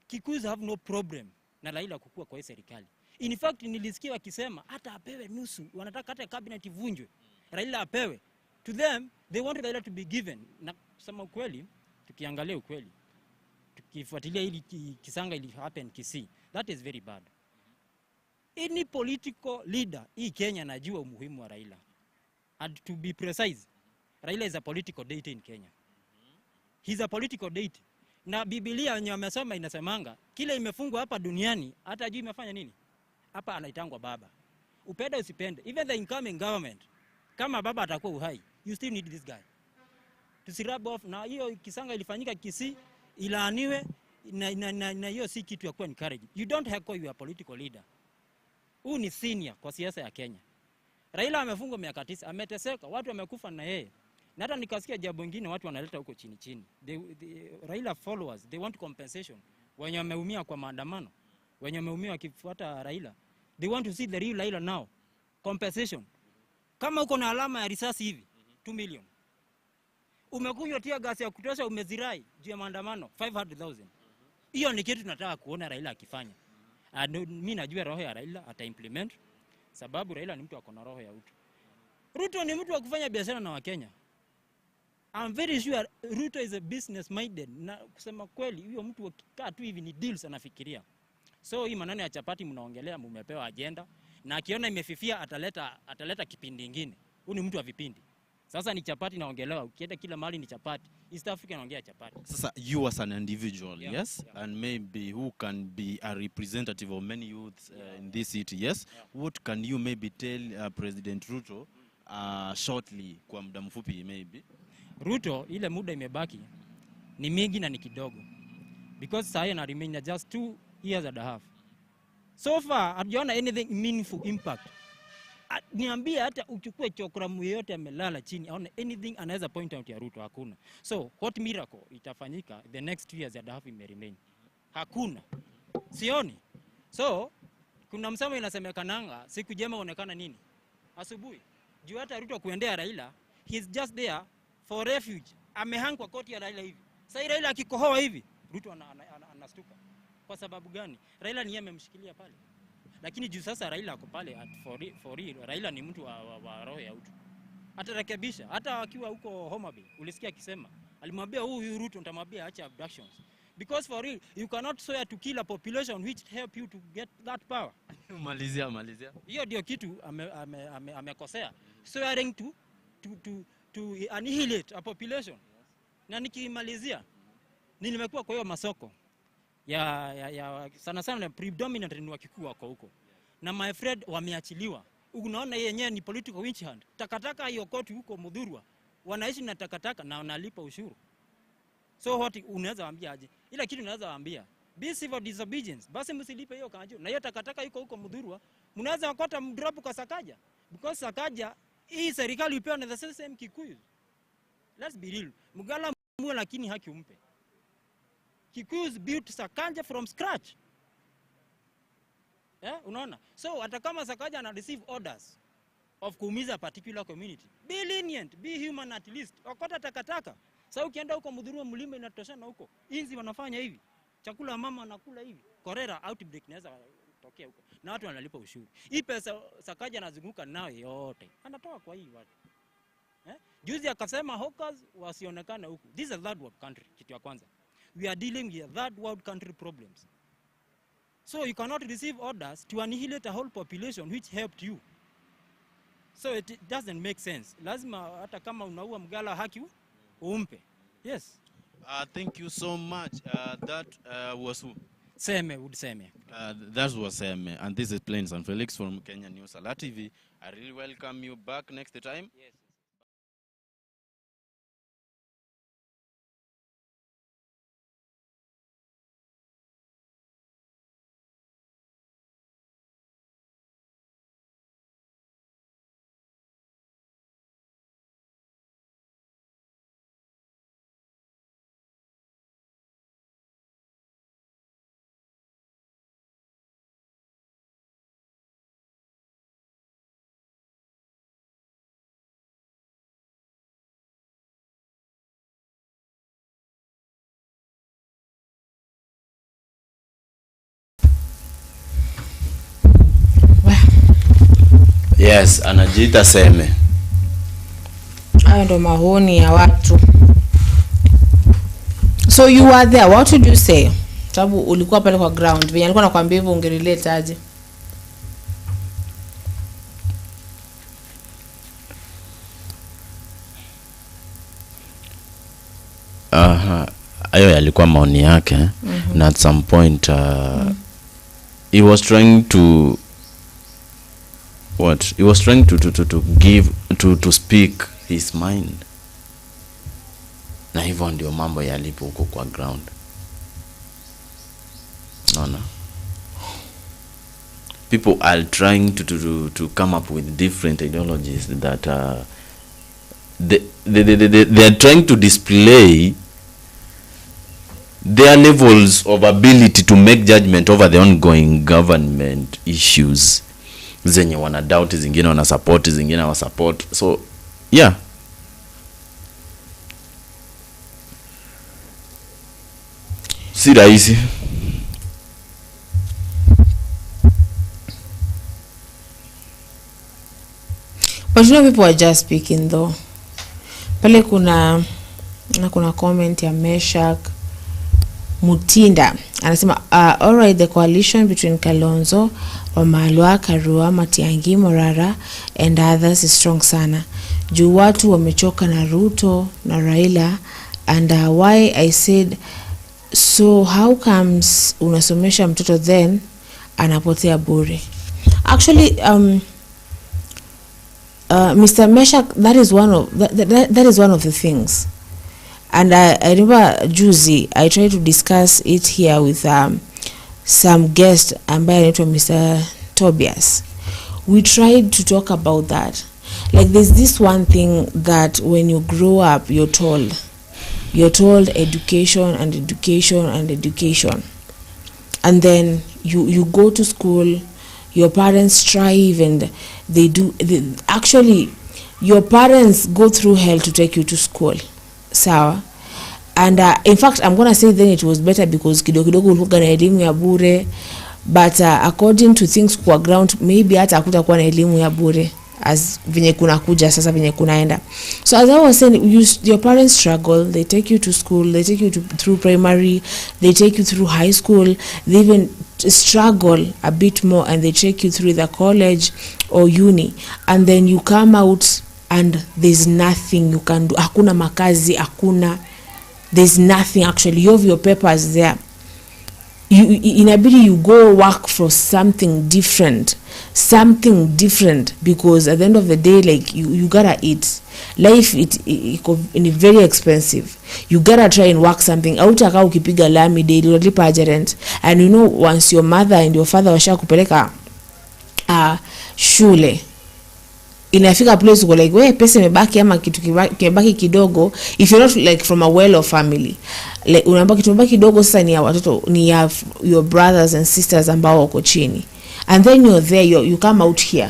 Kikuyus have no problem na Raila kukua kwa hii serikali. In fact nilisikia wakisema hata apewe nusu, wanataka hata cabinet ivunjwe. Raila apewe. To them they want Raila to be given. Na kusema ukweli, tukiangalia ukweli, tukifuatilia hili kisanga ili happen Kisii, that is very bad. Any political leader hii Kenya anajua umuhimu wa Raila. And to be precise, Raila is a political deity in Kenya. He's a political deity. Na Biblia yenye wamesoma inasemanga kile imefungwa hapa duniani hata juu imefanya nini? Hapa anaitangwa baba. Upende usipende, even the incoming government, kama baba atakuwa uhai, you still need this guy. Tusirub off na hiyo kisanga ilifanyika Kisii, ilaaniwe na hiyo si kitu ya kuwa encourage. You don't have to be a political leader. Huyu ni senior kwa siasa ya Kenya. Raila amefungwa miaka 9, ameteseka, watu wamekufa na yeye. Na hata nikasikia jambo lingine watu wanaleta huko chini. Raila followers, they want compensation. Wenye wameumia kwa maandamano, wenye wameumia wakifuata Raila, they want to see the real Raila now. Compensation. Kama uko na alama ya risasi hivi, 2 million. Umekunywa tia gasi ya kutosha umezirai juu ya maandamano, 500,000. Hiyo ni kitu tunataka kuona Raila akifanya. Mimi najua roho ya Raila ata implement, sababu Raila ni mtu akona roho ya utu. Ruto ni mtu wa kufanya biashara na Wakenya. I'm very sure Ruto is a business minded. Na kusema kweli, huyo mtu akikaa tu hivi ni deals anafikiria. So hii maneno ya chapati mnaongelea, mmepewa agenda na akiona imefifia ataleta kipindi kingine. Huyu ni mtu wa vipindi. Sasa ni chapati naongelewa, ukienda kila mahali ni chapati. East Africa naongea chapati. Sasa you as an individual, yes? And maybe who can be a representative of many youths in this city, yes? What can you maybe tell President Ruto shortly, kwa muda mfupi maybe? Ruto, ile muda imebaki ni mingi na ni kidogo. Because sasa na remain just 2 years and a half. So far, hajaona anything meaningful impact. Niambie hata uchukue chokramu yote amelala chini, aone anything anaweza point out ya Ruto, hakuna. So, what miracle itafanyika the next 2 years and a half remain? Hakuna. Sioni. So, kuna msemo inasemekananga, siku jema onekana nini? Asubuhi. Juu hata Ruto kuendea Raila, he's just there for refuge. Amehang kwa koti ya Raila hivi. Sasa Raila akikohoa hivi, Ruto anastuka. Kwa sababu gani? Raila ni yeye amemshikilia pale. Lakini juu sasa Raila ako pale for real. Raila ni mtu wa roho ya utu. Atarekebisha. Hata akiwa huko Homa Bay, ulisikia akisema, alimwambia huyu Ruto nitamwambia acha abductions. Because for real, you cannot swear to kill a population which help you to get that power. Malizia. Hiyo ndio kitu amekosea. Swearing to annihilate a population. Na nikimalizia, nimekuwa kwa hiyo masoko ya sana predominantly ni Wakikuyu wako huko. Na my friend wameachiliwa. Unaona yenyewe ni political witch hunt. Takataka hiyo koti huko Mudhurwa. Wanaishi na takataka na wanalipa ushuru. So what unaweza waambia aje? Ila kitu unaweza waambia, be civil disobedience. Basi msilipe hiyo kanjo. Na hiyo takataka iko huko Mudhurwa, mnaweza wakota mdrop kwa Sakaja. Because Sakaja hii serikali ipewa na the same Kikuyu. Let's be real. Mugala mwe lakini haki umpe. Kikuyus built Sakaja from scratch. Unaona? So hata kama Sakaja ana receive orders of kuumiza particular community, be lenient, be human at least. Wakota takataka. Sasa ukienda huko Mudhurwa mlima inatoshana huko. Inzi wanafanya hivi. Chakula mama anakula hivi. Cholera outbreak inaweza tokea huko. Na watu wanalipa ushuru. Hii pesa Sakaja anazunguka nayo yote. Anatoa kwa hii watu. Juzi akasema hawkers wasionekane huko. This is a third world country, kitu ya kwanza. We are dealing with third world country problems. So you cannot receive orders to annihilate a whole population which helped you. So it doesn't make sense. Lazima hata kama unaua mgala haki umpe. Yes. Thank you so much. That was who? Seme. That was Seme. And this is Plains and Felix from Kenya News TV. I really welcome you back next time. Yes. Yes, anajiita Seme. Hayo ndo mahoni ya watu. So you were there, what did you say? Sababu ulikuwa pale kwa ground. Venye alikuwa nakwambia hivyo ungerelate aje? Ayo yalikuwa maoni yake. Na at some point he was trying to he was trying to speak his mind. Na hivyo ndio mambo yalipo huko kwa ground. No. People are trying to come up with different ideologies that they are trying to display their levels of ability to make judgment over the ongoing government issues. Zenye wana doubt, zingine wana support, zingine wana support. So yeah, si rahisi. But you know people are just speaking though. Pale kuna Na kuna comment ya Meshak Mutinda anasema all right, the coalition between Kalonzo, Wamalwa, Karua, Matiang'i, Morara and others is strong sana. Juu watu wamechoka na Ruto na Raila, and why I said so, how comes unasomesha mtoto then anapotea bure? Actually Mr. Meshak, that is one of the things. And I remember juzi I tried to discuss it here with some guest ambaye anaitwa Mr. Tobias. We tried to talk about that. Like there's this one thing that when you grow up you're told education and education and education. And then you go to school, your parents strive and actually your parents go through hell to take you to school. Sawa. And in fact I'm gonna say then it was better because kidogo ulikuwa na elimu ya bure, but according to things kwa ground maybe hata hakutakuwa na elimu ya bure as venye kuna kuja sasa venye kunaenda. So as I was saying, your parents struggle, they take you to school, they take you through primary, they take you through high school, they even struggle a bit more and they take you through the college or uni, and then you come out and there's nothing you can do. Hakuna makazi, there's nothing actually. You have your papers there. Inabidi you go work for something different because at the end of the day, like you gotta eat. Life it very expensive. You gotta try and work something. Autaka ukipiga lami daily unalipa rent, and you know once your mother and your father washakupeleka shule, inafika place uko like we pesa imebaki ama kitu kibaki kidogo. If you're not like from a well-off family, like unaambia kitu imebaki kidogo sasa ni ya watoto, ni ya your brothers and sisters ambao wako chini, and then you're there, you come out here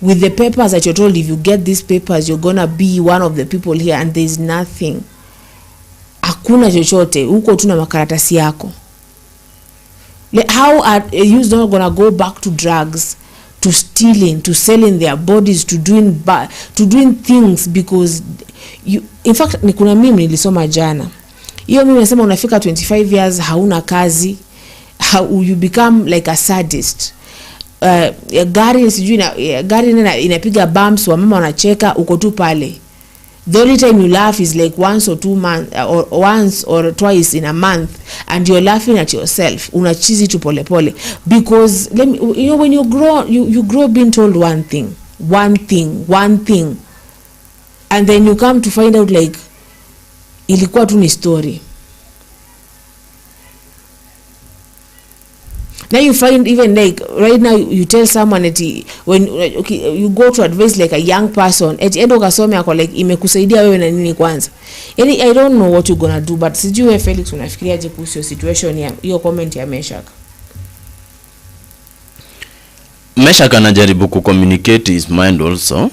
with the papers that you're told if you get these papers you're gonna be one of the people here, and there's nothing. Hakuna chochote huko, tuna makaratasi yako. Like, how are you not gonna go back to drugs, to stealing, to selling their bodies, to doing things because you, in fact ni kuna mimi nilisoma jana. Hiyo mimi nasema unafika 25 years hauna kazi, how you become like a sadist. Gari inapiga bumps, wa mama wanacheka, uko tu pale. The only time you laugh is like once or twice in a month, and you're laughing at yourself. Unachizi tu pole pole because when you grow being told one thing, and then you come to find out like ilikuwa tu ni story. Now you find even like right now you tell someone that when you go to advise like a young person at endo kasome ako like imekusaidia wewe na nini kwanza. Yani I don't know what you gonna do, but sijui wewe Felix unafikiria je kuhusu situation ya hiyo comment ya Meshak? Meshak anajaribu ku communicate his mind also.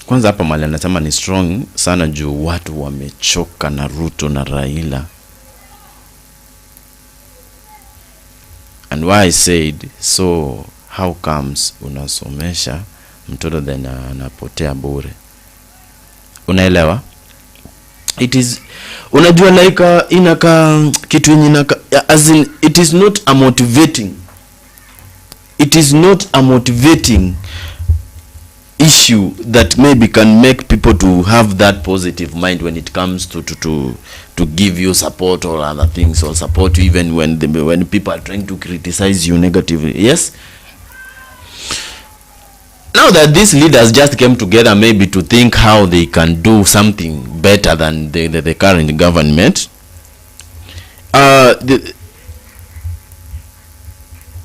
Kwanza hapa mali anasema ni strong sana juu watu wamechoka na Ruto na Raila. And why I said so, how comes unasomesha mtoto then anapotea bure? Unaelewa? It is unajua like inaka kitu inaka as in it is not a motivating. It is not a motivating issue that maybe can make people to have that positive mind when it comes to give you support or other things, or support you even when people are trying to criticize you negatively. Yes, now that these leaders just came together maybe to think how they can do something better than the current government,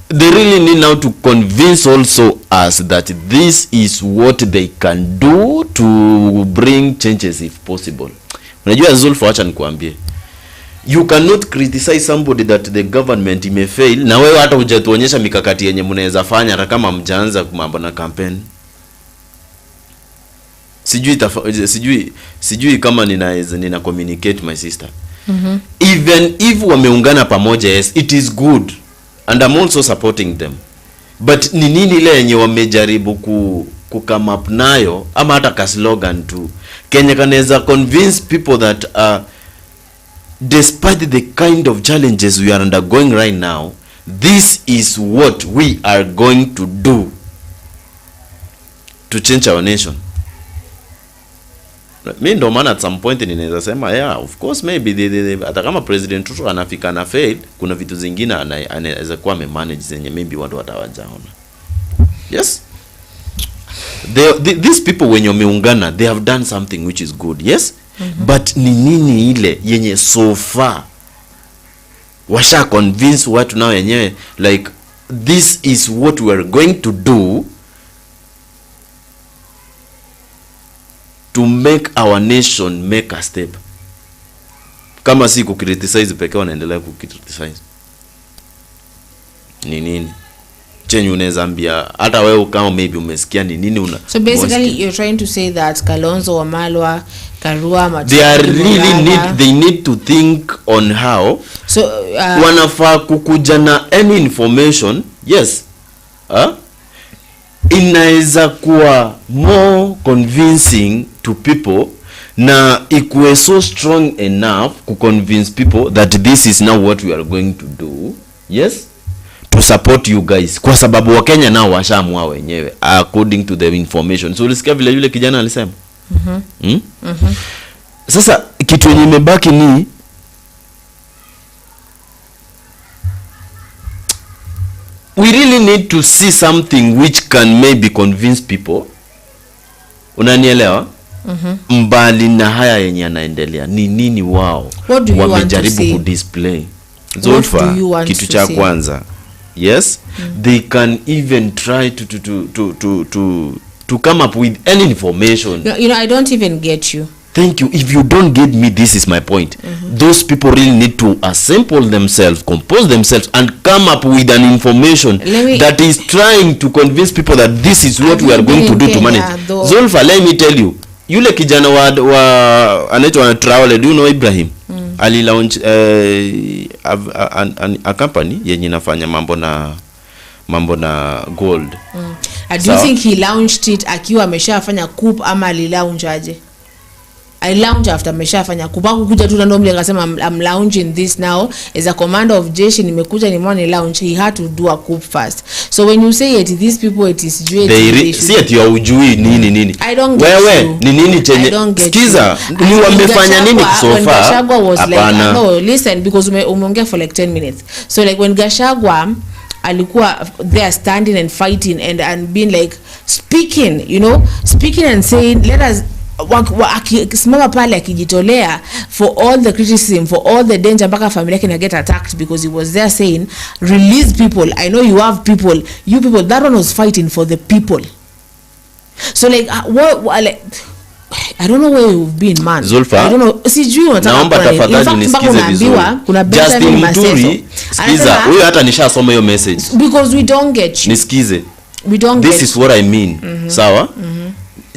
they really need now to convince also us that this is what they can do to bring changes if possible. Unajua Zulfa, acha nikuambie, you cannot criticize somebody that the government may fail na wewe hata hujatuonyesha mikakati yenye mnaweza fanya hata kama mjaanza mambo na campaign. Sijui kama nina communicate my sister. Even if wameungana pamoja, yes, it is good. And I'm also supporting them. but ni nini ile yenye wamejaribu come up nayo ama hata ka slogan tu Kenya kanaweza convince people that despite the kind of challenges we are undergoing right now, this is what we are going to do to change our nation. Mi ndo maana at some point ninaweza sema yeah, of course maybe hata kama President Ruto anafika na fail, kuna vitu zingine anaweza kuwa amemanage zenye maybe watu watawajaona. Yes, these people when wameungana, they have done something which is good. Yes, but ni nini ile yenye so far washa convince watu nao yenyewe like this is what we are going to do to make our nation make a step. Kama si kukriticize pekee wanaendelea kukriticize. Ni nini? Chenye unaweza ambia hata wewe kama maybe umesikia ni nini una. So basically you're trying to say that Kalonzo, Wamalwa, Karua, Matiang'i, they need to think on how wanafaa kukuja na any information. Yes. Inaweza kuwa more convincing to people na ikuwe so strong enough to convince people that this is now what we are going to do. Yes, to support you guys, kwa sababu wa Kenya nao washaamua wenyewe according to the information. So ulisikia vile yule kijana alisema. Sasa kitu yenye imebaki ni we really need to see something which can maybe convince people. Unanielewa? Mbali na haya yenye yanaendelea ni nini wao wamejaribu kudisplay. Zulfa, kitu cha kwanza, yes, they can even try to come up with any information. You know, I don't even get you. Thank you. If you don't get me, this is my point. Those people really need to assemble themselves, compose themselves, and come up with an information that is trying to convince people that this is what we are going to do to manage. Zulfa, let me tell you, yule kijana wa anaitwa Traore, do you know Ibrahim? Ali launch a company yenye inafanya mambo na gold. Do you think he launched it akiwa ameshafanya coup ama ali launch aje? I launch after ameshafanya kubaku kuja tu ndio mle akasema I'm launching this now as a commander of jeshi, nimekuja nimeona launch. He had to do a coup first. So when you say it, these people, it is they see it you ujui nini I don't get wewe ni nini chenye sikiza ni wamefanya nini so far. Gachagua was like no listen, because umeongea for like 10 minutes. So like when Gachagua alikuwa there standing and fighting and being like speaking, you know, speaking and saying let us akisimama pale akijitolea for all the criticism, for all the danger, mpaka familia yake get attacked because he was there saying release people. I know you have people, you people. That one was fighting for the people. So like what like I don't know where you've been, man. Zulfa, I don't know. Sijui unataka naomba tafadhali nisikize vizuri. Kuna Justin Muturi, sikiza huyo hata nishasoma hiyo message because we don't get you. Nisikize. We don't this get is what I mean. Sawa?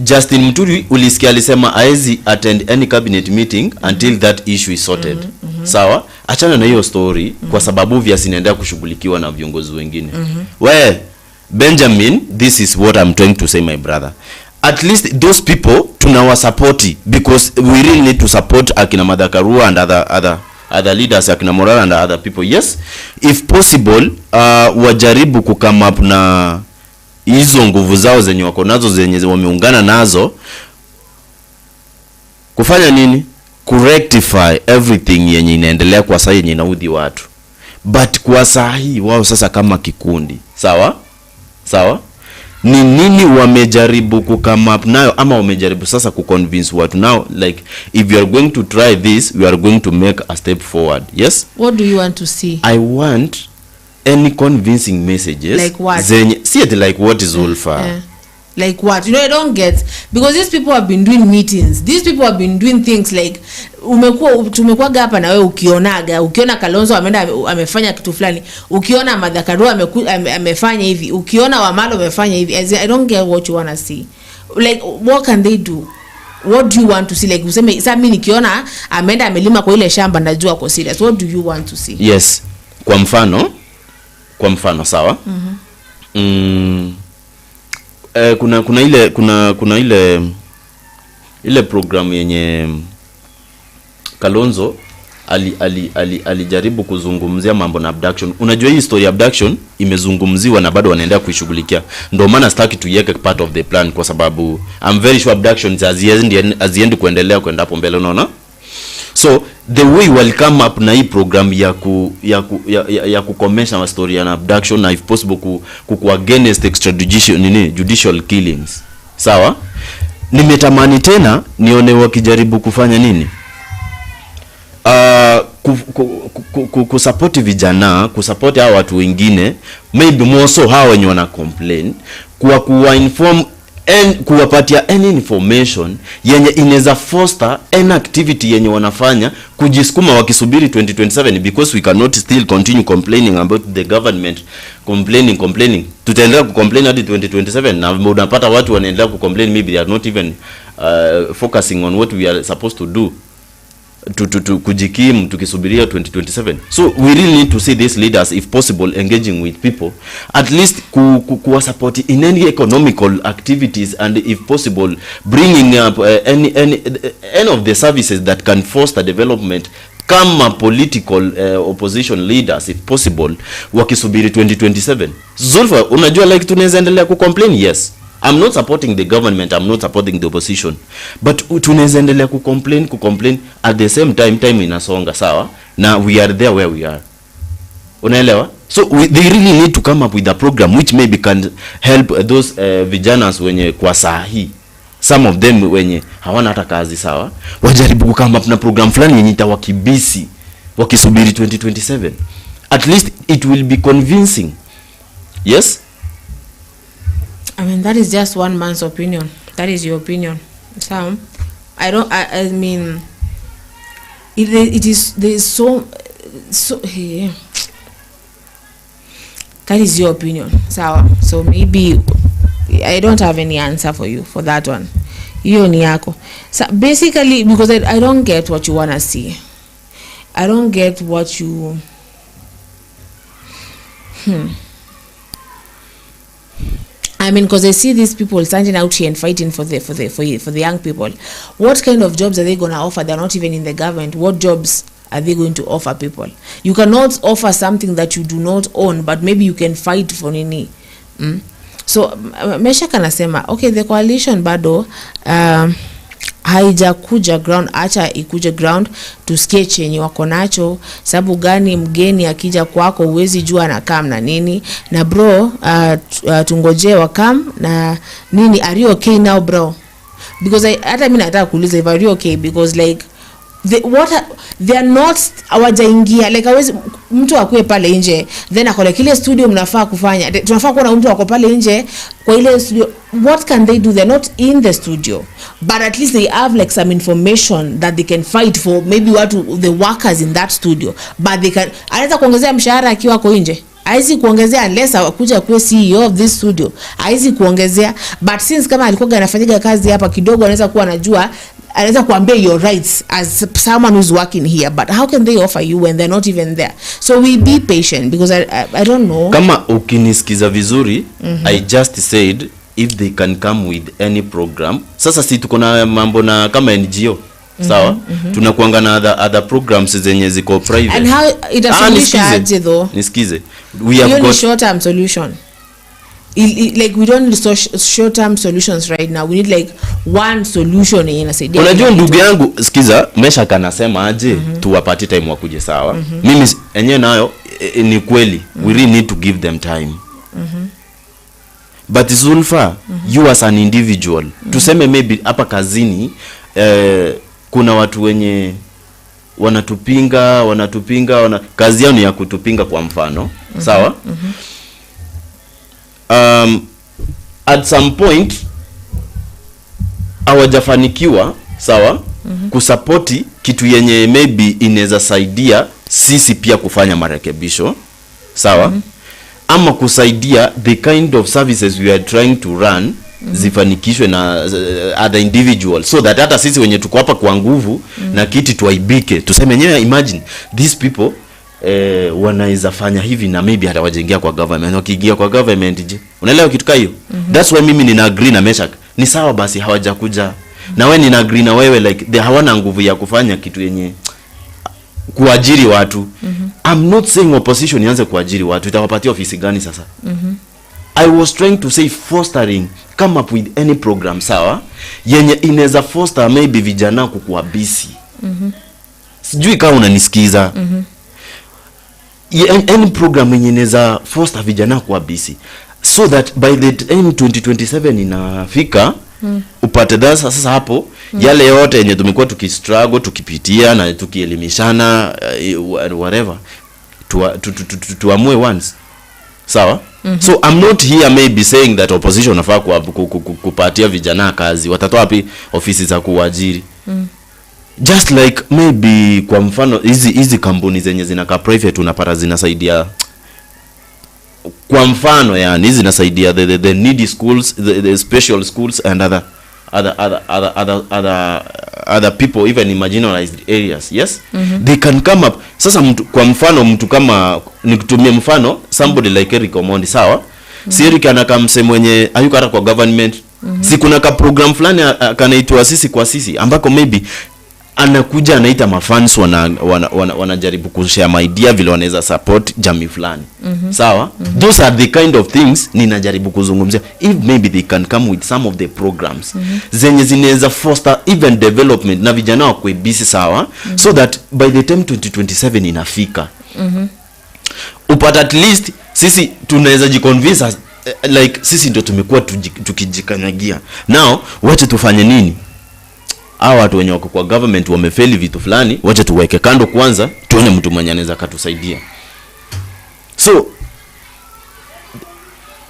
Justin Muturi ulisikia alisema haezi attend any cabinet meeting until that issue is sorted. Sawa? Achana na hiyo story kwa sababu vya sinaendelea kushughulikiwa na viongozi wengine. We Benjamin, this is what I'm trying to say, my brother. At least those people tunawasupport because we really need to support akina Madhakarua and other leaders, akina Morala and other people. Yes, if possible wajaribu kukam up na hizo nguvu zao zenye wako nazo zenye wameungana nazo kufanya nini? Kurectify everything yenye inaendelea kwa saa yenye inaudhi watu. But kwa saa hii wao sasa kama kikundi, sawa? Sawa? Ni nini wamejaribu kukam up nayo ama wamejaribu sasa kuconvince watu now like if you are going to try this, we are going to make a step forward. Yes? What do you want to see? I want any convincing messages. Like what? See it like what is Zulfa? Like what? You know, I don't get, because these people have been doing meetings. These people have been doing things like tumekuwa hapa na wewe ukiona Kalonzo amefanya kitu fulani, ukiona Madhakarua amefanya hivi, ukiona Wamalo amefanya hivi. I don't get what you want to see. Like what can they do? What do you want to see? Like useme sasa mimi nikiona ameenda amelima kwa ile shamba najua kwa serious. What do you want to see? Yes. Kwa mfano sawa? kuna ile program yenye Kalonzo alijaribu kuzungumzia mambo na abduction. Unajua hii story abduction imezungumziwa na bado wanaendelea kuishughulikia. Ndio maana sitaki tuiweke part of the plan, kwa sababu I'm very sure abductions haziendi kuendelea kwenda hapo mbele, unaona? So the way will come up na hii program ya kukomesha story ya abduction na if possible ku against extrajudicial judicial killings. Sawa? Nimetamani tena nione wakijaribu kufanya nini? Kusupport vijana, kusupport hao watu wengine, maybe more so hao wenye wana complain, kuwa inform and kuwapatia any information yenye inaweza foster any activity yenye wanafanya kujisukuma wakisubiri 2027, because we cannot still continue complaining about the government, complaining. Tutaendelea kucomplain hadi 2027 na unapata watu wanaendelea kucomplain, maybe they are not even focusing on what we are supposed to do kujikimu tukisubiria 2027. So we really need to see these leaders, if possible, engaging with people, at least kuwa support in any economical activities, and if possible bringing up any of the services that can foster development kama political opposition leaders, if possible, wakisubiri 2027. Zulfa, unajua like tunaweza endelea kucomplain, yes. I'm not supporting the government, I'm not supporting the opposition, but tunaweza endelea kucomplain at the same time inasonga, sawa, na we are there where we are, unaelewa? So they really need to come up with a program which maybe can help those vijanas wenye kwa saa hii, some of them wenye hawana hata kazi, sawa, wajaribu kukama up na program fulani yenye itawakibisi wakisubiri 2027. At least it will be convincing. Yes? I mean, that is just one man's opinion. That is your opinion. So, I mean, there is so hey, that is your opinion. So maybe I don't have any answer for you for that one. Hiyo ni yako. So basically, because I don't get what you want to see. I don't get what you I mean, because I see these people standing out here and fighting for the young people. What kind of jobs are they going to offer? They're not even in the government. What jobs are they going to offer people? You cannot offer something that you do not own, but maybe you can fight for nini. So Mesha kanasema, okay, the coalition bado haijakuja ground, acha ikuje ground tusikie chenye wako nacho. Sababu gani mgeni akija kwako uwezi jua na kam na nini? Na bro, tungoje wakam na nini? Are you okay now, bro? Because hata mimi nataka kuuliza if are you okay, because like they are not hawajaingia, like hawezi mtu akue pale nje then akole kile studio mnafaa kufanya, tunafaa kuona mtu wako pale nje kwa ile studio. What can they do? They're not in the studio, but at least they have like some information that they can fight for, maybe the workers in that studio, but they can anaweza kuongezea mshahara akiwa ako nje. Haizi kuongezea unless akuja kuwa CEO of this studio. Haizi kuongezea, but since kama alikuwa anafanyika kazi hapa kidogo, anaweza kuwa anajua, anaweza kuambia your rights as someone who's working here. But how can they offer you when they're not even there? So we be patient, because I don't know. Kama ukinisikiza vizuri, I just said if they can come with any program. Sasa si tuko na mambo na kama NGO. Sawa? Tunakuanga na other programs zenye ziko private. And how it a solution aje though? Nisikize. We have got short term solution. Like we don't need short term solutions right now. We need like one solution inasaidia. Unajua ndugu yangu, sikiza, Mesha kanasema aje tuwapati time wakuje, sawa? Mimi enyewe nayo ni kweli. We really need to give them time. But Zulfa, you as an individual, tuseme maybe hapa kazini kuna watu wenye wanatupinga, kazi yao ni ya kutupinga kwa mfano, sawa? At some point hawajafanikiwa, sawa, kusupporti kitu yenye maybe inaweza saidia sisi pia kufanya marekebisho, sawa? Ama kusaidia the kind of services we are trying to run zifanikishwe na other individuals, so that hata sisi wenye tuko hapa kwa nguvu na kiti tuaibike, tuseme nyewe, imagine these people wanaweza fanya hivi na maybe hata wajengea kwa government. Wakiingia kwa government je, unaelewa kitu hiyo? That's why mimi nina agree na Meshak, ni sawa basi hawajakuja na wewe, nina agree na wewe like they hawana nguvu ya kufanya kitu yenye kuajiri watu. I'm not saying opposition ianze kuajiri watu, itawapatia ofisi gani sasa? I was trying to say fostering, come up with any program sawa yenye inaweza foster maybe vijana kukuwa busy. Sijui kama unanisikiza. Any program yenye inaweza foster vijana kuwa busy so that by the time 2027 inafika upate sasa hapo yale yote yenye tumekuwa tukistruggle tukipitia na tukielimishana whatever tuamue once sawa. So I'm not here maybe saying that opposition nafaa kupatia vijana kazi, watatoa wapi ofisi za kuajiri? Just like maybe kwa mfano hizi kampuni zenye zinaka private unapata zinasaidia, kwa mfano yani hizi zinasaidia the needy schools, the special schools and other people even in marginalized areas. Yes, they can come up. Sasa kwa mfano mtu kama nikutumie mfano somebody like Eric Omondi sawa. Si Eric anakamse mwenye ayuko hata kwa government. Si kuna ka program fulani kanaitwa sisi kwa sisi ambako maybe anakuja anaita mafans wanajaribu kushare my idea vile wanaweza support jamii fulani. Sawa? Those are the kind of things ninajaribu kuzungumzia. If maybe they can come with some of the programs zenye zinaweza foster even development na vijana wakwe busy sawa, so that by the time 2027 inafika upata at least sisi tunaweza jiconvince like sisi ndio tumekuwa tukijikanyagia. Now wacha tufanye nini? Hawa watu wenye wako kwa government wamefeli vitu fulani, wacha tuweke kando kwanza tuone mtu mwenye anaweza katusaidia. So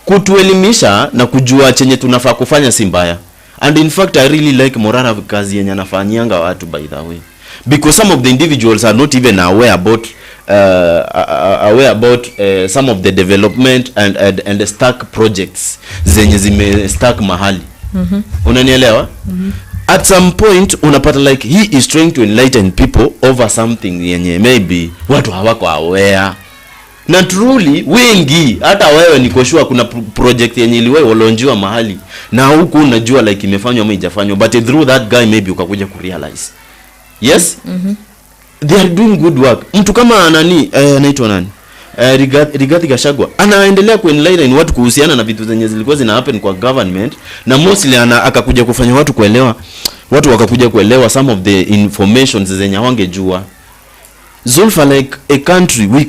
kutuelimisha na kujua chenye tunafaa kufanya si mbaya. And in fact I really like Morara kazi yenye anafanyanga watu by the way, because some of the individuals are not even aware about some of the development and the stack projects zenye zime stack mahali. Unanielewa? At some point unapata like he is trying to enlighten people over something yenye maybe watu hawako aware. Na truly wengi hata wewe niko sure kuna project yenye iliwahi walonjiwa mahali na huku unajua like imefanywa ama haijafanywa, but through that guy maybe ukakuja kurealize. Yes? They are doing good work. Mtu kama nani anaitwa nani? Rigathi Gachagua anaendelea kuenlighten watu kuhusiana na vitu zenye zilikuwa zina happen kwa government, na mostly akakuja kufanya watu wakakuja kuelewa some of the information zenye hawangejua. Zulfa, like a country we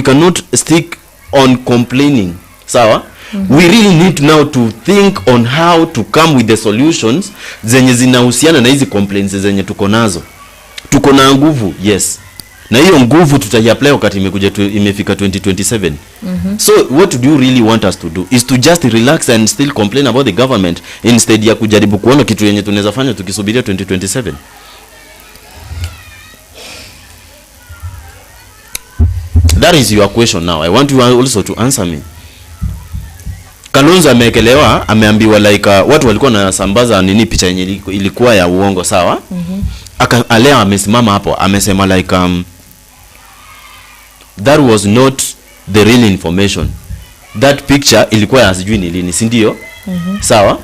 cannot stick on complaining. Sawa? We really need now to think on how to come with the solutions zenye zinahusiana na hizi complaints zenye tuko nazo. Tuko na nguvu, yes. Na hiyo nguvu tutaiapply wakati imefika 2027. So what do you really want us to do is to just relax and still complain about the government instead ya kujaribu kuona kitu yenye tunaweza fanya tukisubiria 2027. That is your question now. I want you also to answer me. Kalonzo ameekelewa, ameambiwa like watu walikuwa na sambaza nini picha yenye ilikuwa ya uongo sawa? Alea amesimama hapo amesema like that was not the real information. That picture ilikuwa ya sijui ni lini, si ndio? Sawa?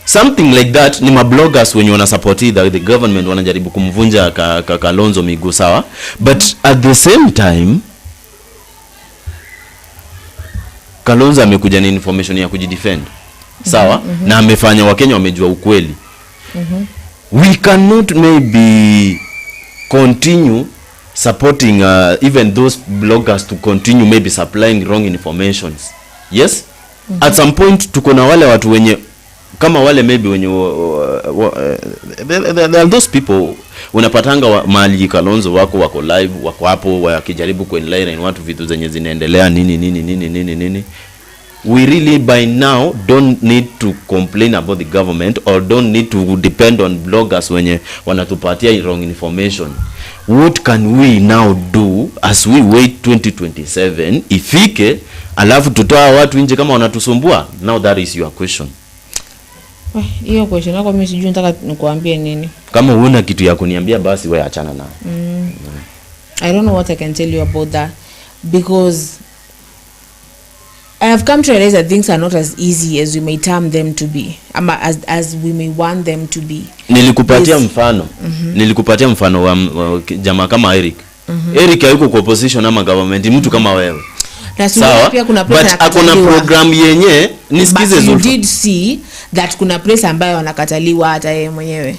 Something like that ni mabloggers wenye wana support the government wanajaribu kumvunja Kalonzo miguu sawa? But at the same time Kalonzo amekuja na information ya kujidefend. Sawa? Na amefanya Wakenya wamejua ukweli. We cannot maybe continue supporting even those bloggers to continue maybe supplying wrong informations. Yes? At some point tuko na wale watu wenye kama wale maybe wenye there are those people unapatanga mahali Kalonzo wako live wako hapo wakijaribu kuenlighten watu vitu zenye zinaendelea nini. We really by now don't need to complain about the government or don't need to depend on bloggers wenye wanatupatia wrong information. What can we now do as we wait 2027 ifike alafu tutoa watu nje kama wanatusumbua? Now that is your question. Hiyo question yako mimi sijui nataka nikuambie nini. Kama una kitu ya kuniambia basi wewe achana nayo. I don't know what I can tell you about that, because I have come to realize that things are not as easy as we may term them to be, as we may want them to be. Nilikupatia mfano. Nilikupatia mfano wa jamaa kama Eric. Eric hayuko kwa opposition ama government, mtu kama wewe. Sawa, pia kuna place akona program yenye nisikize Zulfa. You did see that kuna place ambayo wanakataliwa hata yeye mwenyewe.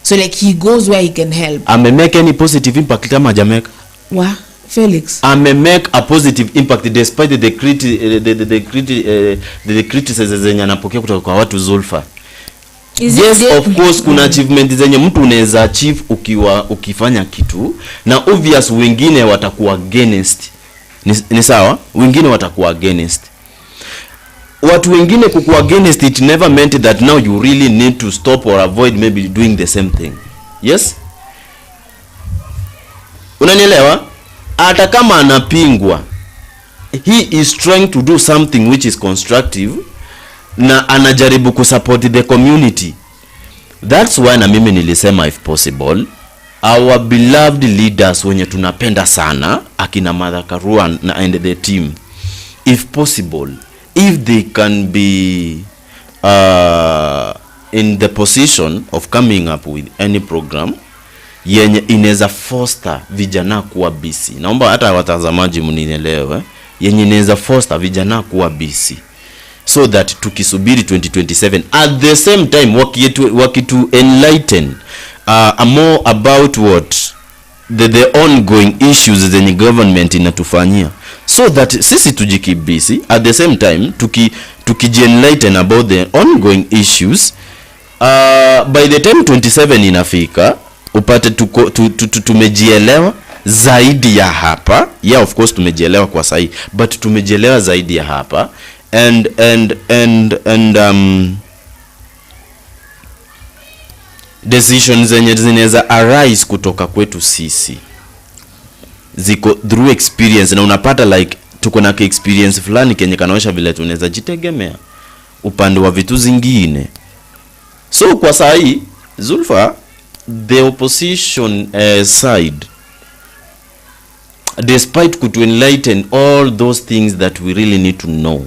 So like he goes where he can help. Make any positive impact kama Jamaica? Wa Felix. Make a positive impact despite the criticisms zenye anapokea kutoka kwa watu Zulfa. Yes, of course kuna achievement zenye mtu unaweza achieve ukifanya kitu, na obvious wengine watakuwa against. Ni sawa? Wengine watakuwa against. Watu wengine kukuwa against, it never meant that now you really need to stop or avoid maybe doing the same thing. Yes? Unanielewa? Hata kama anapingwa, he is trying to do something which is constructive, na anajaribu kusupport the community. That's why na mimi nilisema if possible, our beloved leaders wenye tunapenda sana, akina Martha Karua and the team, if possible, if they can be in the position of coming up with any program yenye inaweza foster vijana kuwa busy. Naomba hata watazamaji mnielewe, yenye inaweza foster vijana kuwa busy, so that tukisubiri 2027 at the same time wakitu enlighten more about what the ongoing issues zenye government inatufanyia, so that sisi tujikeep busy at the same time tukijienlighten about the ongoing issues. By the time 27 inafika, upate tumejielewa zaidi ya hapa. Yeah, of course tumejielewa kwa sahi, but tumejielewa zaidi ya hapa, and decisions zenye zinaweza arise kutoka kwetu sisi ziko through experience, na unapata like tuko na experience fulani kenye kanaosha vile tunaweza jitegemea upande wa vitu zingine. So kwa sahi Zulfa, the opposition side, despite could enlighten all those things that we really need to know,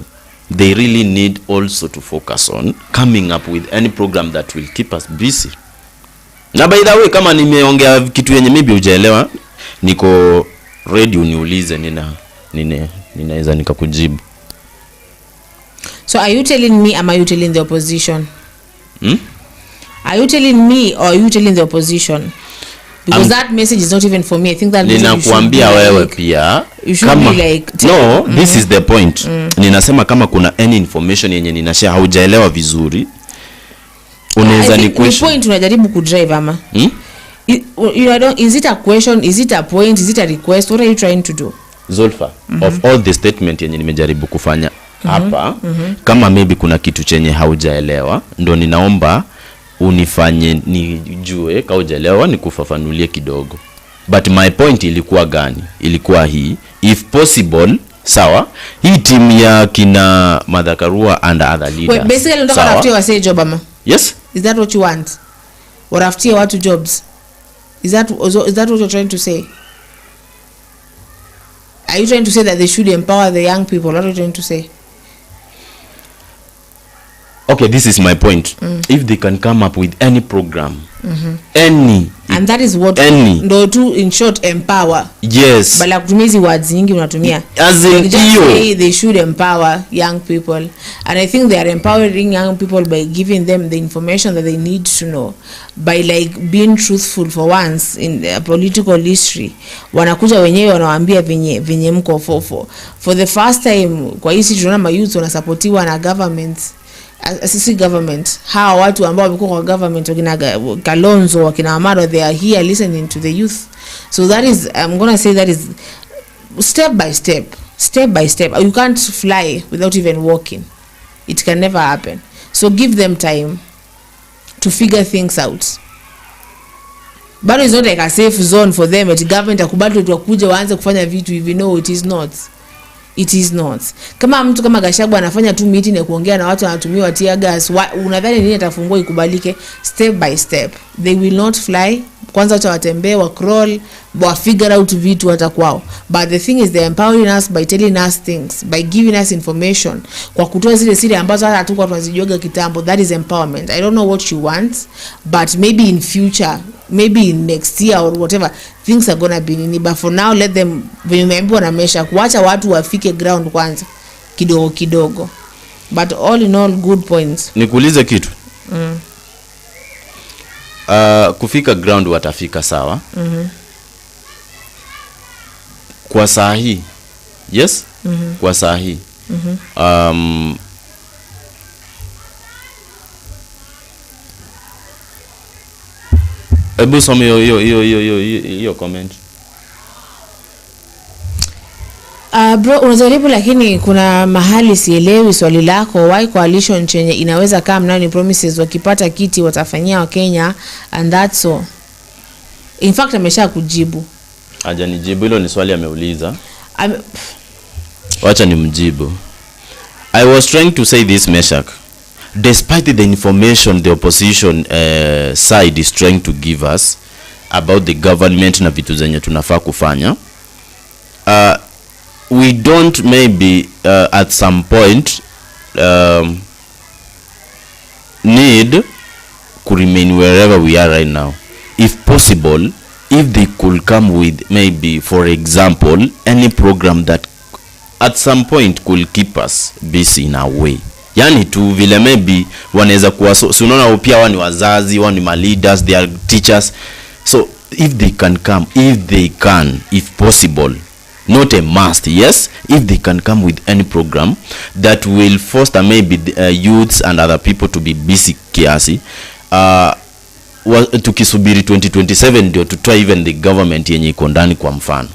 they really need also to focus on coming up with any program that will keep us busy. Na by the way, kama nimeongea kitu yenye maybe hujaelewa, niko ready uniulize, ninaweza nikakujibu. So are you telling me, am you telling the opposition? Are you telling me or are you telling the opposition? Because that message is not even for me. I think that message ninakuambia wewe pia kama like no, this is the point. Ninasema kama kuna any information yenye ninashare haujaelewa vizuri, unaweza ni question. The point unajaribu kudrive ama? You don't, is it a question, is it a point, is it a request? What are you trying to do? Zulfa, of all the statement yenye nimejaribu kufanya hapa, kama maybe kuna kitu chenye haujaelewa, ndo ninaomba unifanye nijue kama hujaelewa, nikufafanulie kidogo. But my point ilikuwa gani? Ilikuwa hii, if possible, sawa, hii team ya kina Martha Karua and other leaders. Wait, basically unataka raftia wase job ama? Yes. Is that what you want? Or raftia watu jobs? Is that what you're trying to say? Are you trying to say that they should empower the young people? What are you trying to say? Okay, this is my point. If they can come up with any program, any, and that is what ndo to in short empower. Yes. Bala kutumia hizi words nyingi unatumia. As in they should empower young people, and I think they are empowering young people by giving them the information that they need to know, by like being truthful for once in the political history. Wanakuja wenyewe wanawaambia venye mko for the first time. Kwa hiyo tunaona mayouth wanasupportiwa na government. Assisi government, how watu ambao wamekuwa kwa government wakina Kalonzo wakina Amaro, they are here listening to the youth. So that is, I'm going to say that is step by step. You can't fly without even walking. It can never happen. So give them time to figure things out. But it's not like a safe zone for them. At government akubali tu wakuja waanze kufanya vitu, even though it is not. It is not. Kama mtu kama Gachagua anafanya tu meeting ya kuongea na watu wanatumiwa tear gas, unadhani nini atafungua ikubalike? Step by step. They will not fly. Kwanza watu watembee, wa crawl, wa figure out vitu watakwao. But the thing is, they empowering us by telling us things, by giving us information. Kwa kutoa zile siri ambazo hata hatukuwa tunazijuaga kitambo. That is empowerment. I don't know what you want, but maybe in future, maybe in next year or whatever, things are gonna be nini. But for now, let them, vimeambiwa na mesha, kuacha watu wafike ground kwanza kidogo kidogo. But all in all, good points. Nikuulize kitu. Kufika ground watafika sawa. Kwa saa hii. Yes? Kwa saa hii. Ebu some hiyo comment. Bro, unajaribu lakini kuna mahali sielewi swali lako. Why coalition chenye inaweza kama nao ni promises, wakipata kiti watafanyia wa Kenya, and that's all. In fact amesha kujibu. Aja nijibu, hilo ni swali ameuliza. Wacha nimjibu. I was trying to say this, Meshak. Despite the information the opposition side is trying to give us about the government na vitu zenye tunafaa kufanya, we don't maybe at some point need to remain wherever we are right now. If possible, if they could come with maybe, for example, any program that at some point could keep us busy in a way. Yani tu vile maybe wanaweza kuwa unaona pia wao ni wazazi, wao ni leaders, they are teachers. So if they can come, if possible, not a must, yes, if they can come with any program that will foster maybe the, youths and other people to be busy kiasi, tukisubiri 2027 ndio tutoa even the government yenye iko ndani kwa mfano,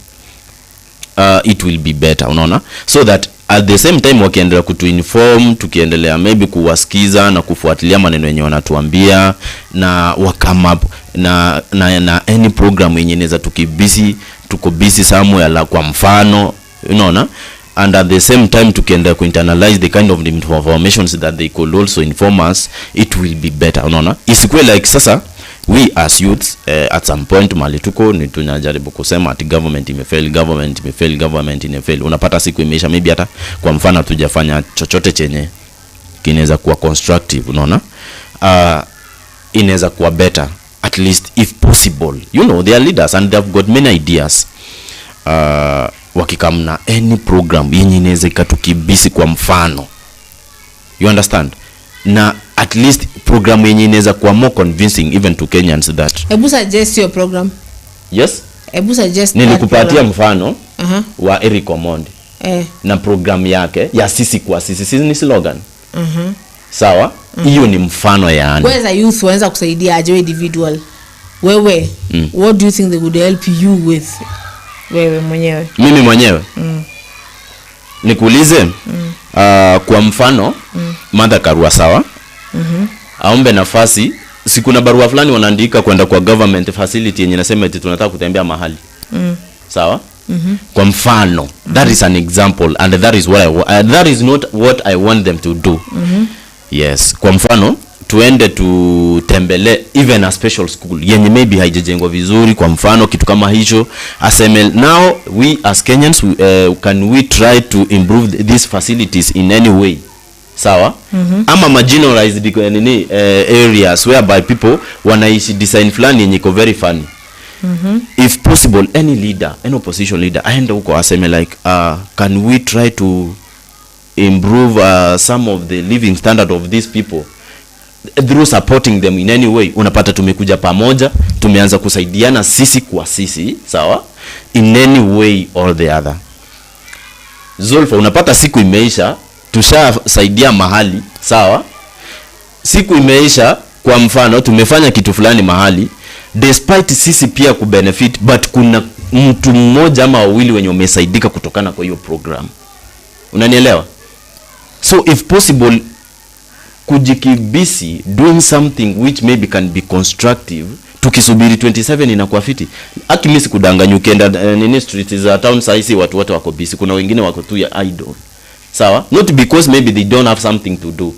it will be better, unaona, so that at the same time wakiendelea kutuinform, tukiendelea maybe kuwasikiza na kufuatilia maneno yenye wanatuambia, na come up na any program yenye inaweza tuko busy somewhere la kwa mfano, unaona, and at the same time tukiendelea kuinternalize the kind of informations that they could also inform us, it will be better, unaona. Isikuwe like sasa we as youths at some point mali tuko ni tunajaribu kusema ati government imefail, unapata siku imeisha, maybe hata kwa mfano tujafanya chochote chenye kinaweza kuwa constructive, unaona. Inaweza kuwa better, at least if possible, you know, they are leaders and they have got many ideas. Wakikamna any program yenye inaweza ikatukibisi kwa mfano, you understand, na at least program yenye inaweza kuwa more convincing even to Kenyans that. Ebu suggest your program. Yes? Ebu suggest. Nilikupatia mfano wa Eric Omondi. Na program yake ya sisi kwa sisi ni slogan. Sawa? Hiyo ni mfano yani. Where the youth wanaweza kusaidia aje individual. Wewe, what do you think they would help you with? Wewe mwenyewe. Mimi mwenyewe? Nikuulize? Kwa mfano, Mother Karua, sawa? Aombe nafasi, si kuna barua fulani wanaandika kwenda kwa government facility yenye nasema eti tunataka kutembea mahali. Sawa? Kwa mfano, that is an example, and that is what that is not what I want them to do. Yes, kwa mfano tuende tutembele even a special school yenye maybe haijajengwa vizuri, kwa mfano kitu kama hicho, aseme now we as Kenyans can we try to improve these facilities in any way. Sawa? Ama marginalized areas whereby people wanaishi design fulani yenye iko very funny. If possible, any leader, any opposition leader aende huko aseme like can we try to improve some of the living standard of these people through supporting them in any way. Unapata tumekuja pamoja, tumeanza kusaidiana sisi kwa sisi, sawa, in any way or the other. Zulfa, unapata siku imeisha, tushasaidia mahali, sawa, siku imeisha, kwa mfano tumefanya kitu fulani mahali, despite sisi pia kubenefit, but kuna mtu mmoja ama wawili wenye wamesaidika kutokana kwa hiyo program. Unanielewa? So if possible, kujikibisi doing something which maybe can be constructive tukisubiri 27 inakuwa fiti. Haki mimi sikudanganya, ukienda nini streets za town saisi watu wote wako busy, kuna wengine wako tu ya idle. Sawa? Not because maybe they don't have something to do,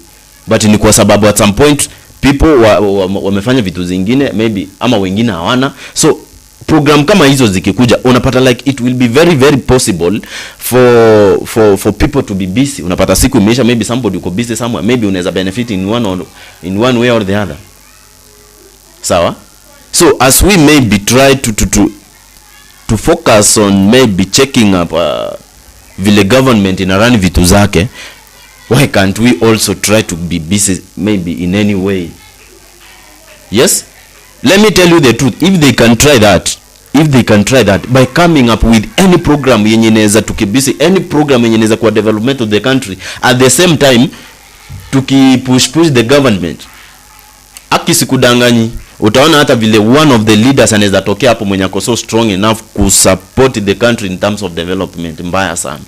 but ni kwa sababu at some point people wamefanya vitu zingine maybe, ama wengine hawana. So program kama hizo zikikuja unapata like it will be very very possible for people to be busy. Unapata siku imeisha, maybe somebody uko busy somewhere, maybe unaweza benefit in one way or the other. Sawa? So as we maybe try to focus on maybe checking up vile government ina run vitu zake, why can't we also try to be busy maybe in any way? Yes? Let me tell you the truth. If they can try that by coming up with any program yenye inaweza tukibisi, any program yenye inaweza kwa development of the country, at the same time push the government. Akisikudanganyi, utaona hata vile one of the leaders anaweza tokea hapo mwenye ako so strong enough ku support the country in terms of development. Mbaya sana.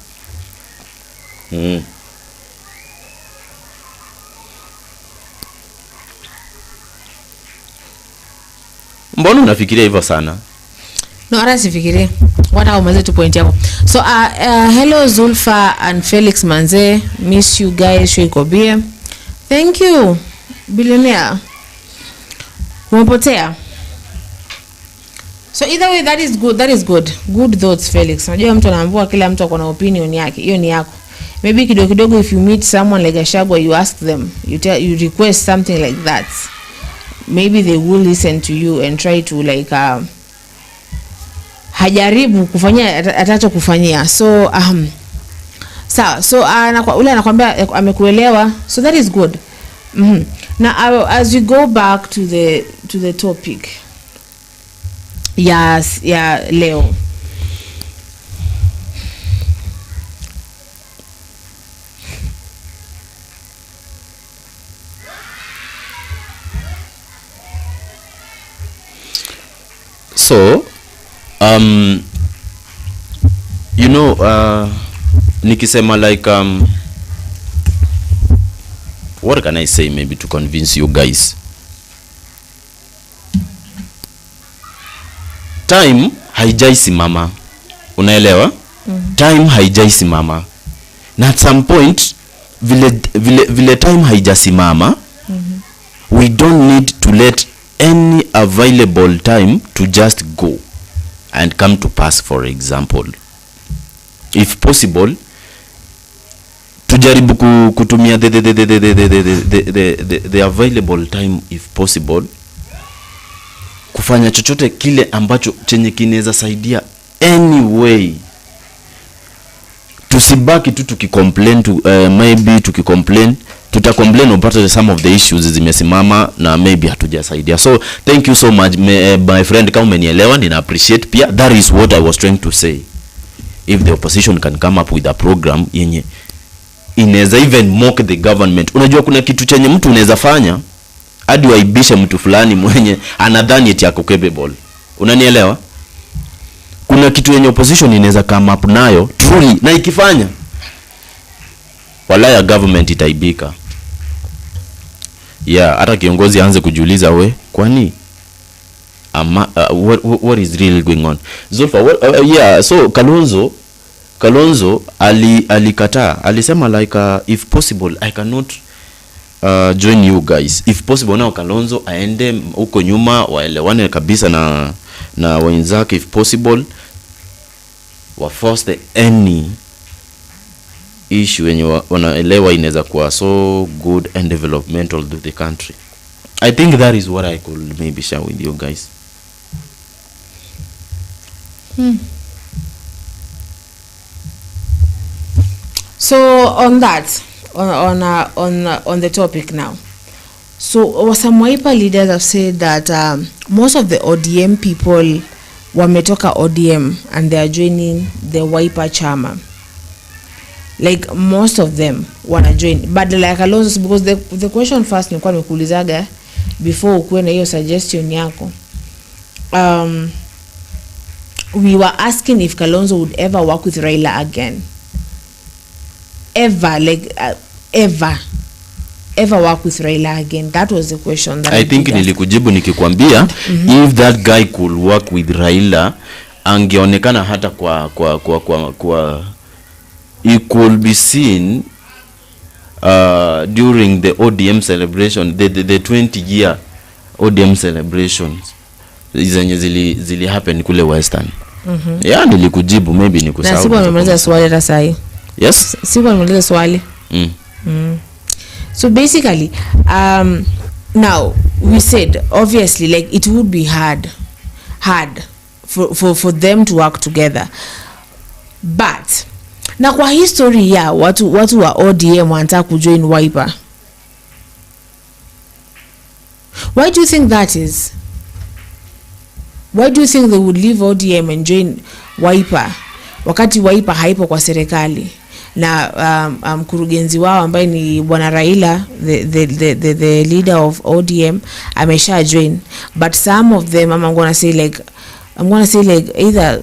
Mbona unafikiria hivyo sana? No, hata sifikirie. Wata umaze tu point yako. So hello Zulfa and Felix Manze, miss you guys. Shikobie, thank you billionaire. Umepotea. So either way, that is good thoughts Felix. Unajua mtu anaambiwa kila mtu akona opinion yake, hiyo ni yako. Maybe kidogo if you meet someone like Gachagua, you ask them, you request something like that, maybe they will listen to you and try to like hajaribu kufanyia atacho kufanyia. So sawa, so ule anakuambia amekuelewa, so that is good. Now as we go back to the topic, yes, yeah, leo. So you know, nikisema like what can I say maybe to convince you guys? Time haijaisimama. Unaelewa? Time haijaisimama. Na at some point vile time haijasimama, we don't need to let any available time to just go and come to pass. For example, if possible, tujaribu kutumia the available time if possible kufanya chochote kile ambacho chenye kinaweza saidia anyway. Tusibaki tu tukicomplain maybe tukicomplain tutacomplain upate some of the issues zimesimama na maybe hatujasaidia. So thank you so much my friend, kama umenielewa nina appreciate pia. That is what I was trying to say. If the opposition can come up with a program yenye inaweza even mock the government. Unajua kuna kitu chenye mtu unaweza fanya hadi waibishe mtu fulani mwenye anadhani eti yako capable. Unanielewa? Kuna kitu yenye opposition inaweza come up nayo truly, na ikifanya wala ya government itaibika. Yeah, hata kiongozi aanze kujiuliza kwani what is really going on? Zulfa, yeah, so Kalonzo alikataa. Alisema like if possible I cannot join you guys. If possible now Kalonzo aende huko nyuma waelewane kabisa na wenzake, if possible wa force any issue yenye wanaelewa inaweza kuwa so good and developmental to the country. I think that is what I could maybe share with you guys. So on that, on the topic now, so some Wiper leaders have said that most of the ODM people wametoka ODM and they are joining the Wiper chama. Like most of them wanna join, but like Kalonzo, because the question first nilikuwa nimekuulizaga before ukuwe na hiyo suggestion yako, we were asking if Kalonzo would ever work with Raila again. Ever, like ever. ever work with Raila again? That was the question that I think nilikujibu nikikwambia if that guy could work with Raila angeonekana hata kwa it could be seen during the ODM celebration, the 20-year ODM celebrations zenye zili happen kule Western. Yeah, nilikujibu, maybe nikusahau. Na siku nimemaliza swali hata sahi. Yes, siku nimemaliza swali. So basically now we said obviously like it would be hard for them to work together, but na kwa history ya watu wa ODM wanataka kujoin Wiper. Why do you think that is? Why do you think they would leave ODM and join Wiper wakati Wiper haipo kwa serikali na mkurugenzi wao ambaye ni bwana Raila, the leader of ODM, amesha join? But some of them I'm gonna say like either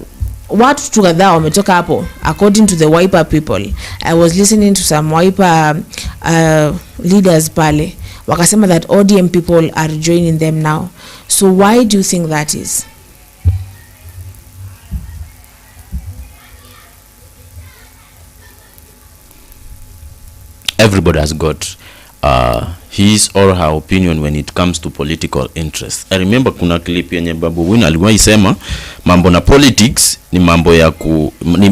watu tu kadhaa wametoka hapo according to the Wiper people. I was listening to some Wiper leaders pale wakasema that ODM people are joining them now. So why do you think that is? Everybody has got his or her opinion when it comes to political interest. I remember kuna clip yenye Babu Wina alikuwa isema mambo na politics ni mambo ya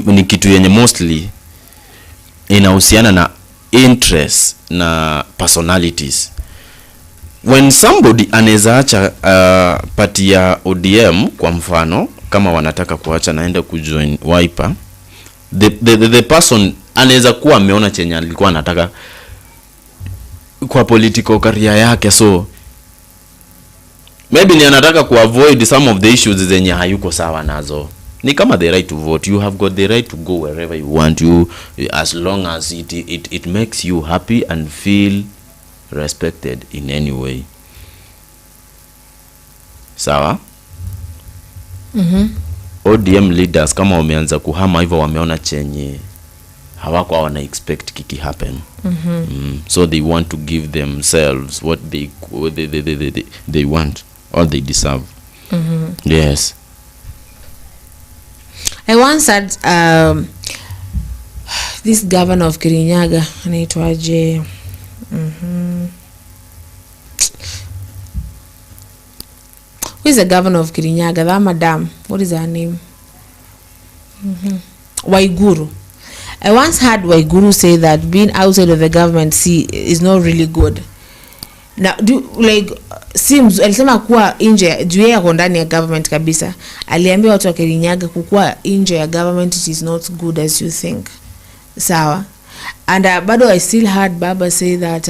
ni kitu yenye mostly inahusiana na interest na personalities. When somebody anaweza acha party ya ODM kwa mfano, kama wanataka kuacha naenda kujoin Wiper, the person anaweza kuwa ameona chenye alikuwa anataka kwa political career yake, so maybe ni anataka kuavoid some of the issues zenye hayuko sawa nazo. Ni kama the right to vote, you have got the right to go wherever you want, as long as it makes you happy and feel respected in any way. Sawa? ODM leaders kama wameanza kuhama hivyo, wameona chenye hawako wana expect kiki happen. So they want to give themselves what they want or they deserve. Yes. I once had this governor of Kirinyaga anaitwaje, who is the governor of Kirinyaga, that madam, what is her name? Waiguru. I once heard Waiguru say that being outside of the government is not really good. Now seems alisema kuwa nje juu ya ndani ya government kabisa. Aliambia watu wa Kirinyaga kukua nje ya government it is not good as you think. Sawa. And bado I still heard Baba say that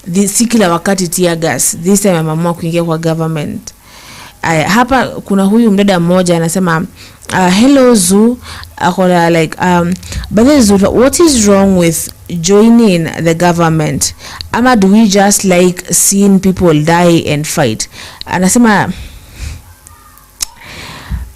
the kila wakati tear gas, this time ameamua kuingia kwa government. Hapa kuna huyu mdada mmoja anasema hello Zoo, akola like but Zoo, what is wrong with joining the government? Ama do we just like seeing people die and fight? Anasema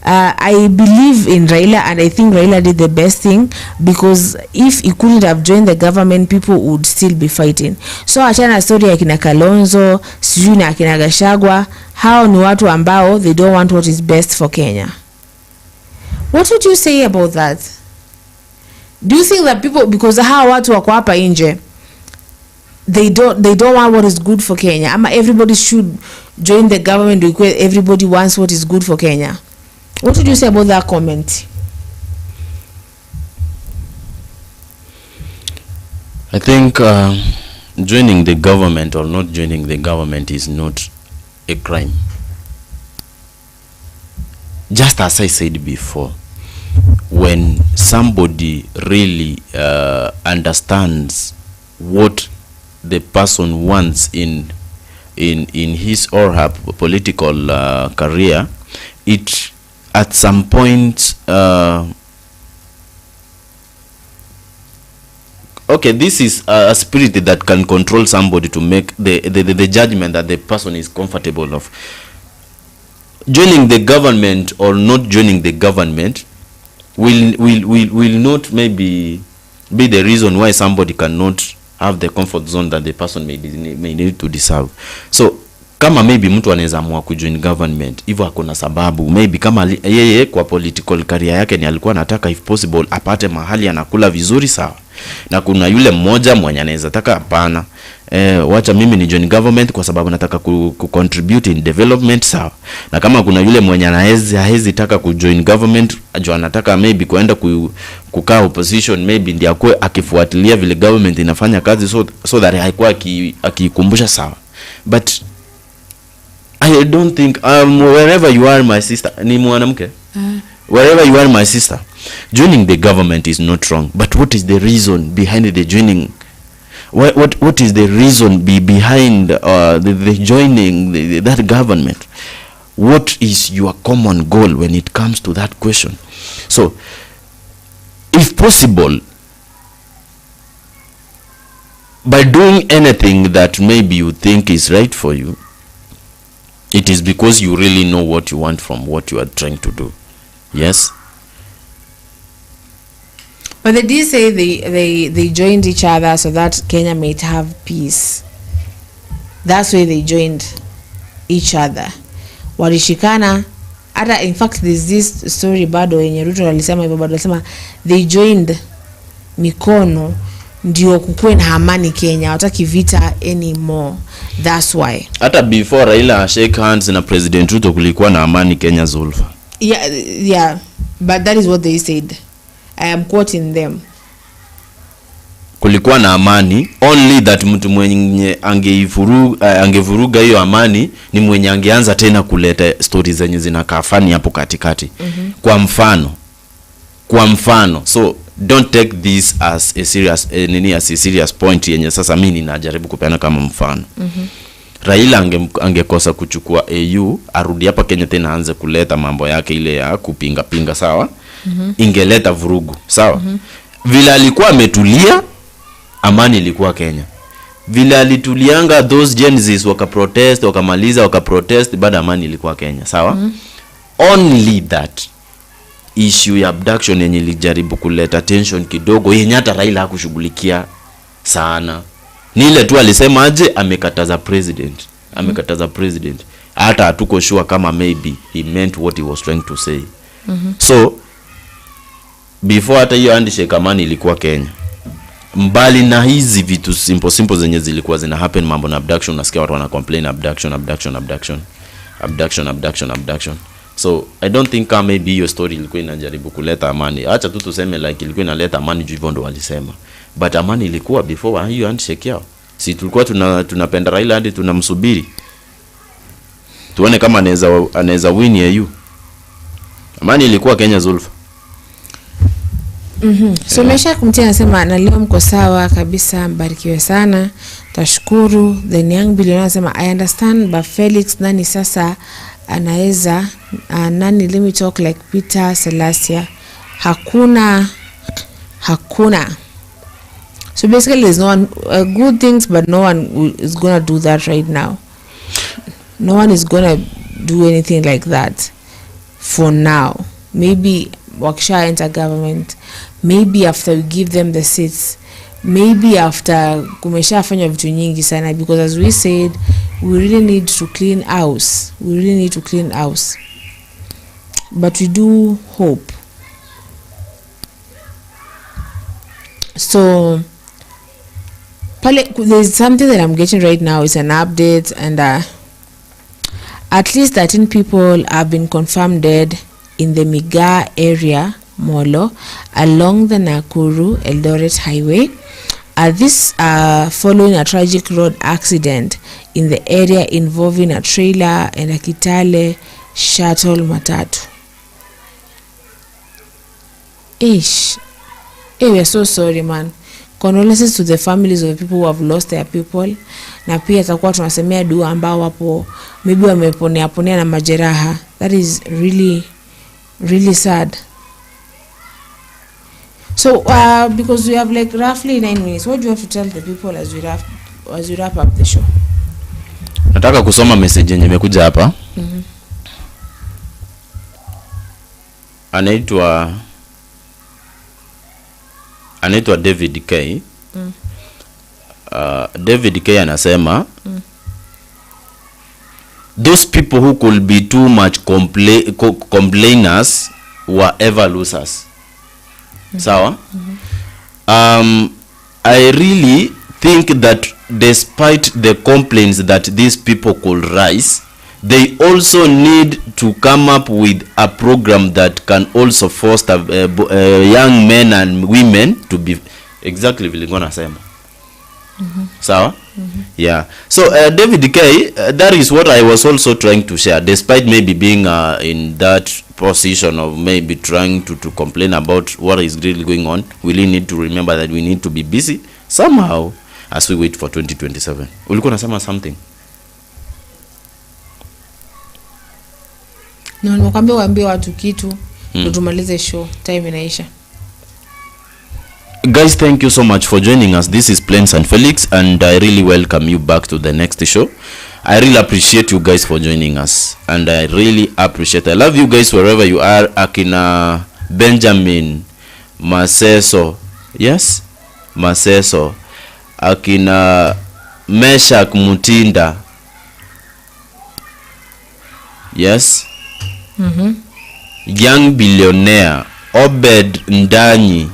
I believe in Raila and I think Raila did the best thing, because if he couldn't have joined the government people would still be fighting. So achana story ya kina Kalonzo, sijui na kina Gashagwa, hao ni watu ambao they don't want what is best for Kenya. What would you say about that? Do you think that people, because hao watu wako hapa nje, they don't want what is good for Kenya? Ama everybody should join the government because everybody wants what is good for Kenya? What would you say about that comment? I think joining the government or not joining the government is not a crime. Just as I said before, when somebody really understands what the person wants in his or her political career, it at some point okay, this is a spirit that can control somebody to make the judgment that the person is comfortable of. Joining the government or not joining the government will not maybe be the reason why somebody cannot have the comfort zone that the person may need to deserve. So kama maybe mtu anaweza amua kujoin government hivyo hakuna sababu, maybe kama yeye kwa political career yake ni alikuwa anataka if possible apate mahali anakula vizuri, sawa. Na kuna yule mmoja mwenye anaweza taka hapana, wacha mimi ni join government kwa sababu nataka ku contribute in development, sawa. Na kama kuna yule mwenye hawezi taka ku join government, anataka maybe kuenda kukaa opposition, maybe ndiye akue akifuatilia vile government inafanya kazi, so that haikuwa akikumbusha, sawa. But I don't think wherever you are my sister, ni mwanamke, wherever you are my sister, joining the government is not wrong, but what is the reason behind the joining? What is the reason behind the joining that government? What is your common goal when it comes to that question? So if possible, by doing anything that maybe you think is right for you, it is because you really know what you want from what you are trying to do. Yes. But they did say they joined each other so that Kenya might have peace. That's why they joined each other. Walishikana. In fact, there's this story bado yenye Ruto alisema hivyo, bado alisema they joined mikono ndio kukuwe na amani Kenya, hawataki vita anymore. That's why. Hata before Raila shake hands na President Ruto kulikuwa na amani Kenya, Zulfa. Yeah, but that is what they said. I am quoting them. Kulikuwa na amani, only that mtu mwenye angevuruga hiyo amani ni mwenye angeanza tena kuleta stories zenye zinakaa funny hapo katikati. Kwa mfano, so don't take this as a serious point yenye sasa mimi ninajaribu kupeana kama mfano. Raila angekosa kuchukua AU, arudi hapa Kenya tena aanze kuleta mambo yake ile ya kupinga, sawa. Ingeleta vurugu, sawa. Vile alikuwa ametulia, amani ilikuwa Kenya. Vile alitulianga those Genesis wakaprotest, wakamaliza wakaprotest, baada amani ilikuwa Kenya, sawa. Only that issue ya abduction yenye ilijaribu kuleta tension kidogo, yenye hata Raila hakushughulikia sana. Ni ile tu alisema aje amekataza president. Hata hatuko sure kama maybe he meant what he was trying to say. So before hata hiyo handshake amani ilikuwa Kenya. Mbali na hizi vitu simple zenye zilikuwa zina happen, mambo na abduction, nasikia watu wana complain abduction. So I don't think maybe your story ilikuwa inajaribu kuleta amani. Acha tu tuseme like ilikuwa inaleta amani juu hivyo ndo walisema. But amani ilikuwa before hiyo handshake yao. Si tulikuwa tunapenda Raila hadi tunamsubiri. Tuone kama anaweza win AU. Amani ilikuwa Kenya, Zulfa. So Mesha kumtia anasema na leo mko sawa kabisa, mbarikiwe sana. Tashukuru. The young billionaire anasema I understand, but Felix nani sasa anaweza nani, let me talk like Peter Selassie. Hakuna. So basically there's no one good things, but no one is going to do that right now. No one is going to do anything like that for now. Maybe wakisha enter government, maybe after we give them the seats, maybe after kumesha fanya vitu nyingi sana, because as we said, we really need to clean house. But we do hope. So there's something that I'm getting right now. It's an update, and at least 13 people have been confirmed dead in the Miga area, Molo, along the Nakuru Eldoret highway. This following a tragic road accident in the area involving a trailer and a Kitale shuttle matatu. We are so sorry, man. Condolences to the families of the people who have lost their people. Na pia takuwa tunasemea dua ambao wapo maybe wameponea na majeraha. That is really sad. So because we have like roughly 9 minutes, what do you have to tell the people as we wrap up the show? Nataka kusoma message yenye imekuja hapa. Anaitwa David K. David K anasema those people who could be too much complainers were ever losers. Sawa? I really think that despite the complaints that these people could rise, they also need to come up with a program that can also foster young men and women to be exactly vile ngona sema. Sawa? Yeah. So David K, that is what I was also trying to share, despite maybe being in that position of maybe trying to complain about what is really going on. We really need to remember that we need to be busy somehow as we wait for 2027. Ulikuwa unasema something? Na nimekwambia waambie watu kitu ndio tumalize show, time inaisha. Guys, thank you so much for joining us. This is Plains and Felix, and I really welcome you back to the next show. I really appreciate you guys for joining us, and I really appreciate. I love you guys wherever you are. Akina Benjamin Maseso, yes, Maseso. Akina Meshak Mutinda, yes. Young billionaire Obed Ndanyi.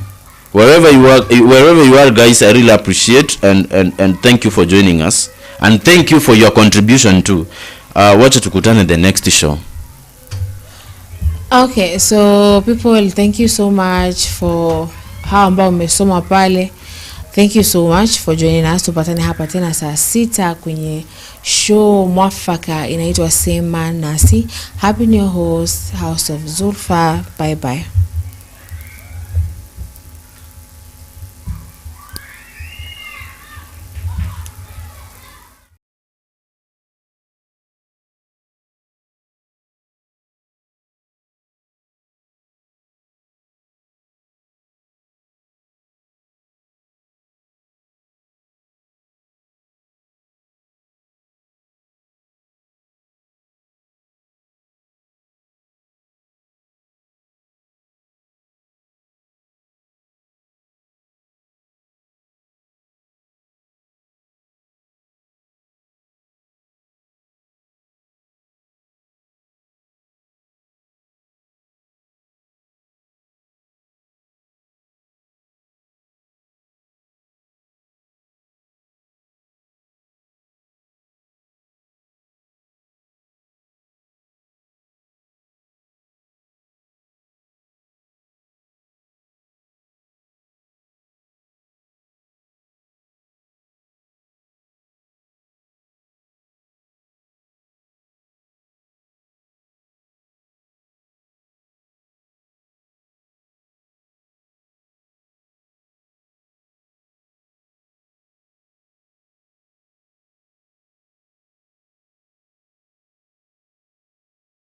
Wherever you are guys, I really appreciate and thank you for joining us, and thank you for your contribution too. Wacha tukutane the next show. Okay, so people, thank you so much for how ambao umesoma pale. Thank you so much for joining us. Tupatane hapa tena saa 6 kwenye show mwafaka inaitwa Sema Nasi. Happy new host, House of Zulfa. Bye bye.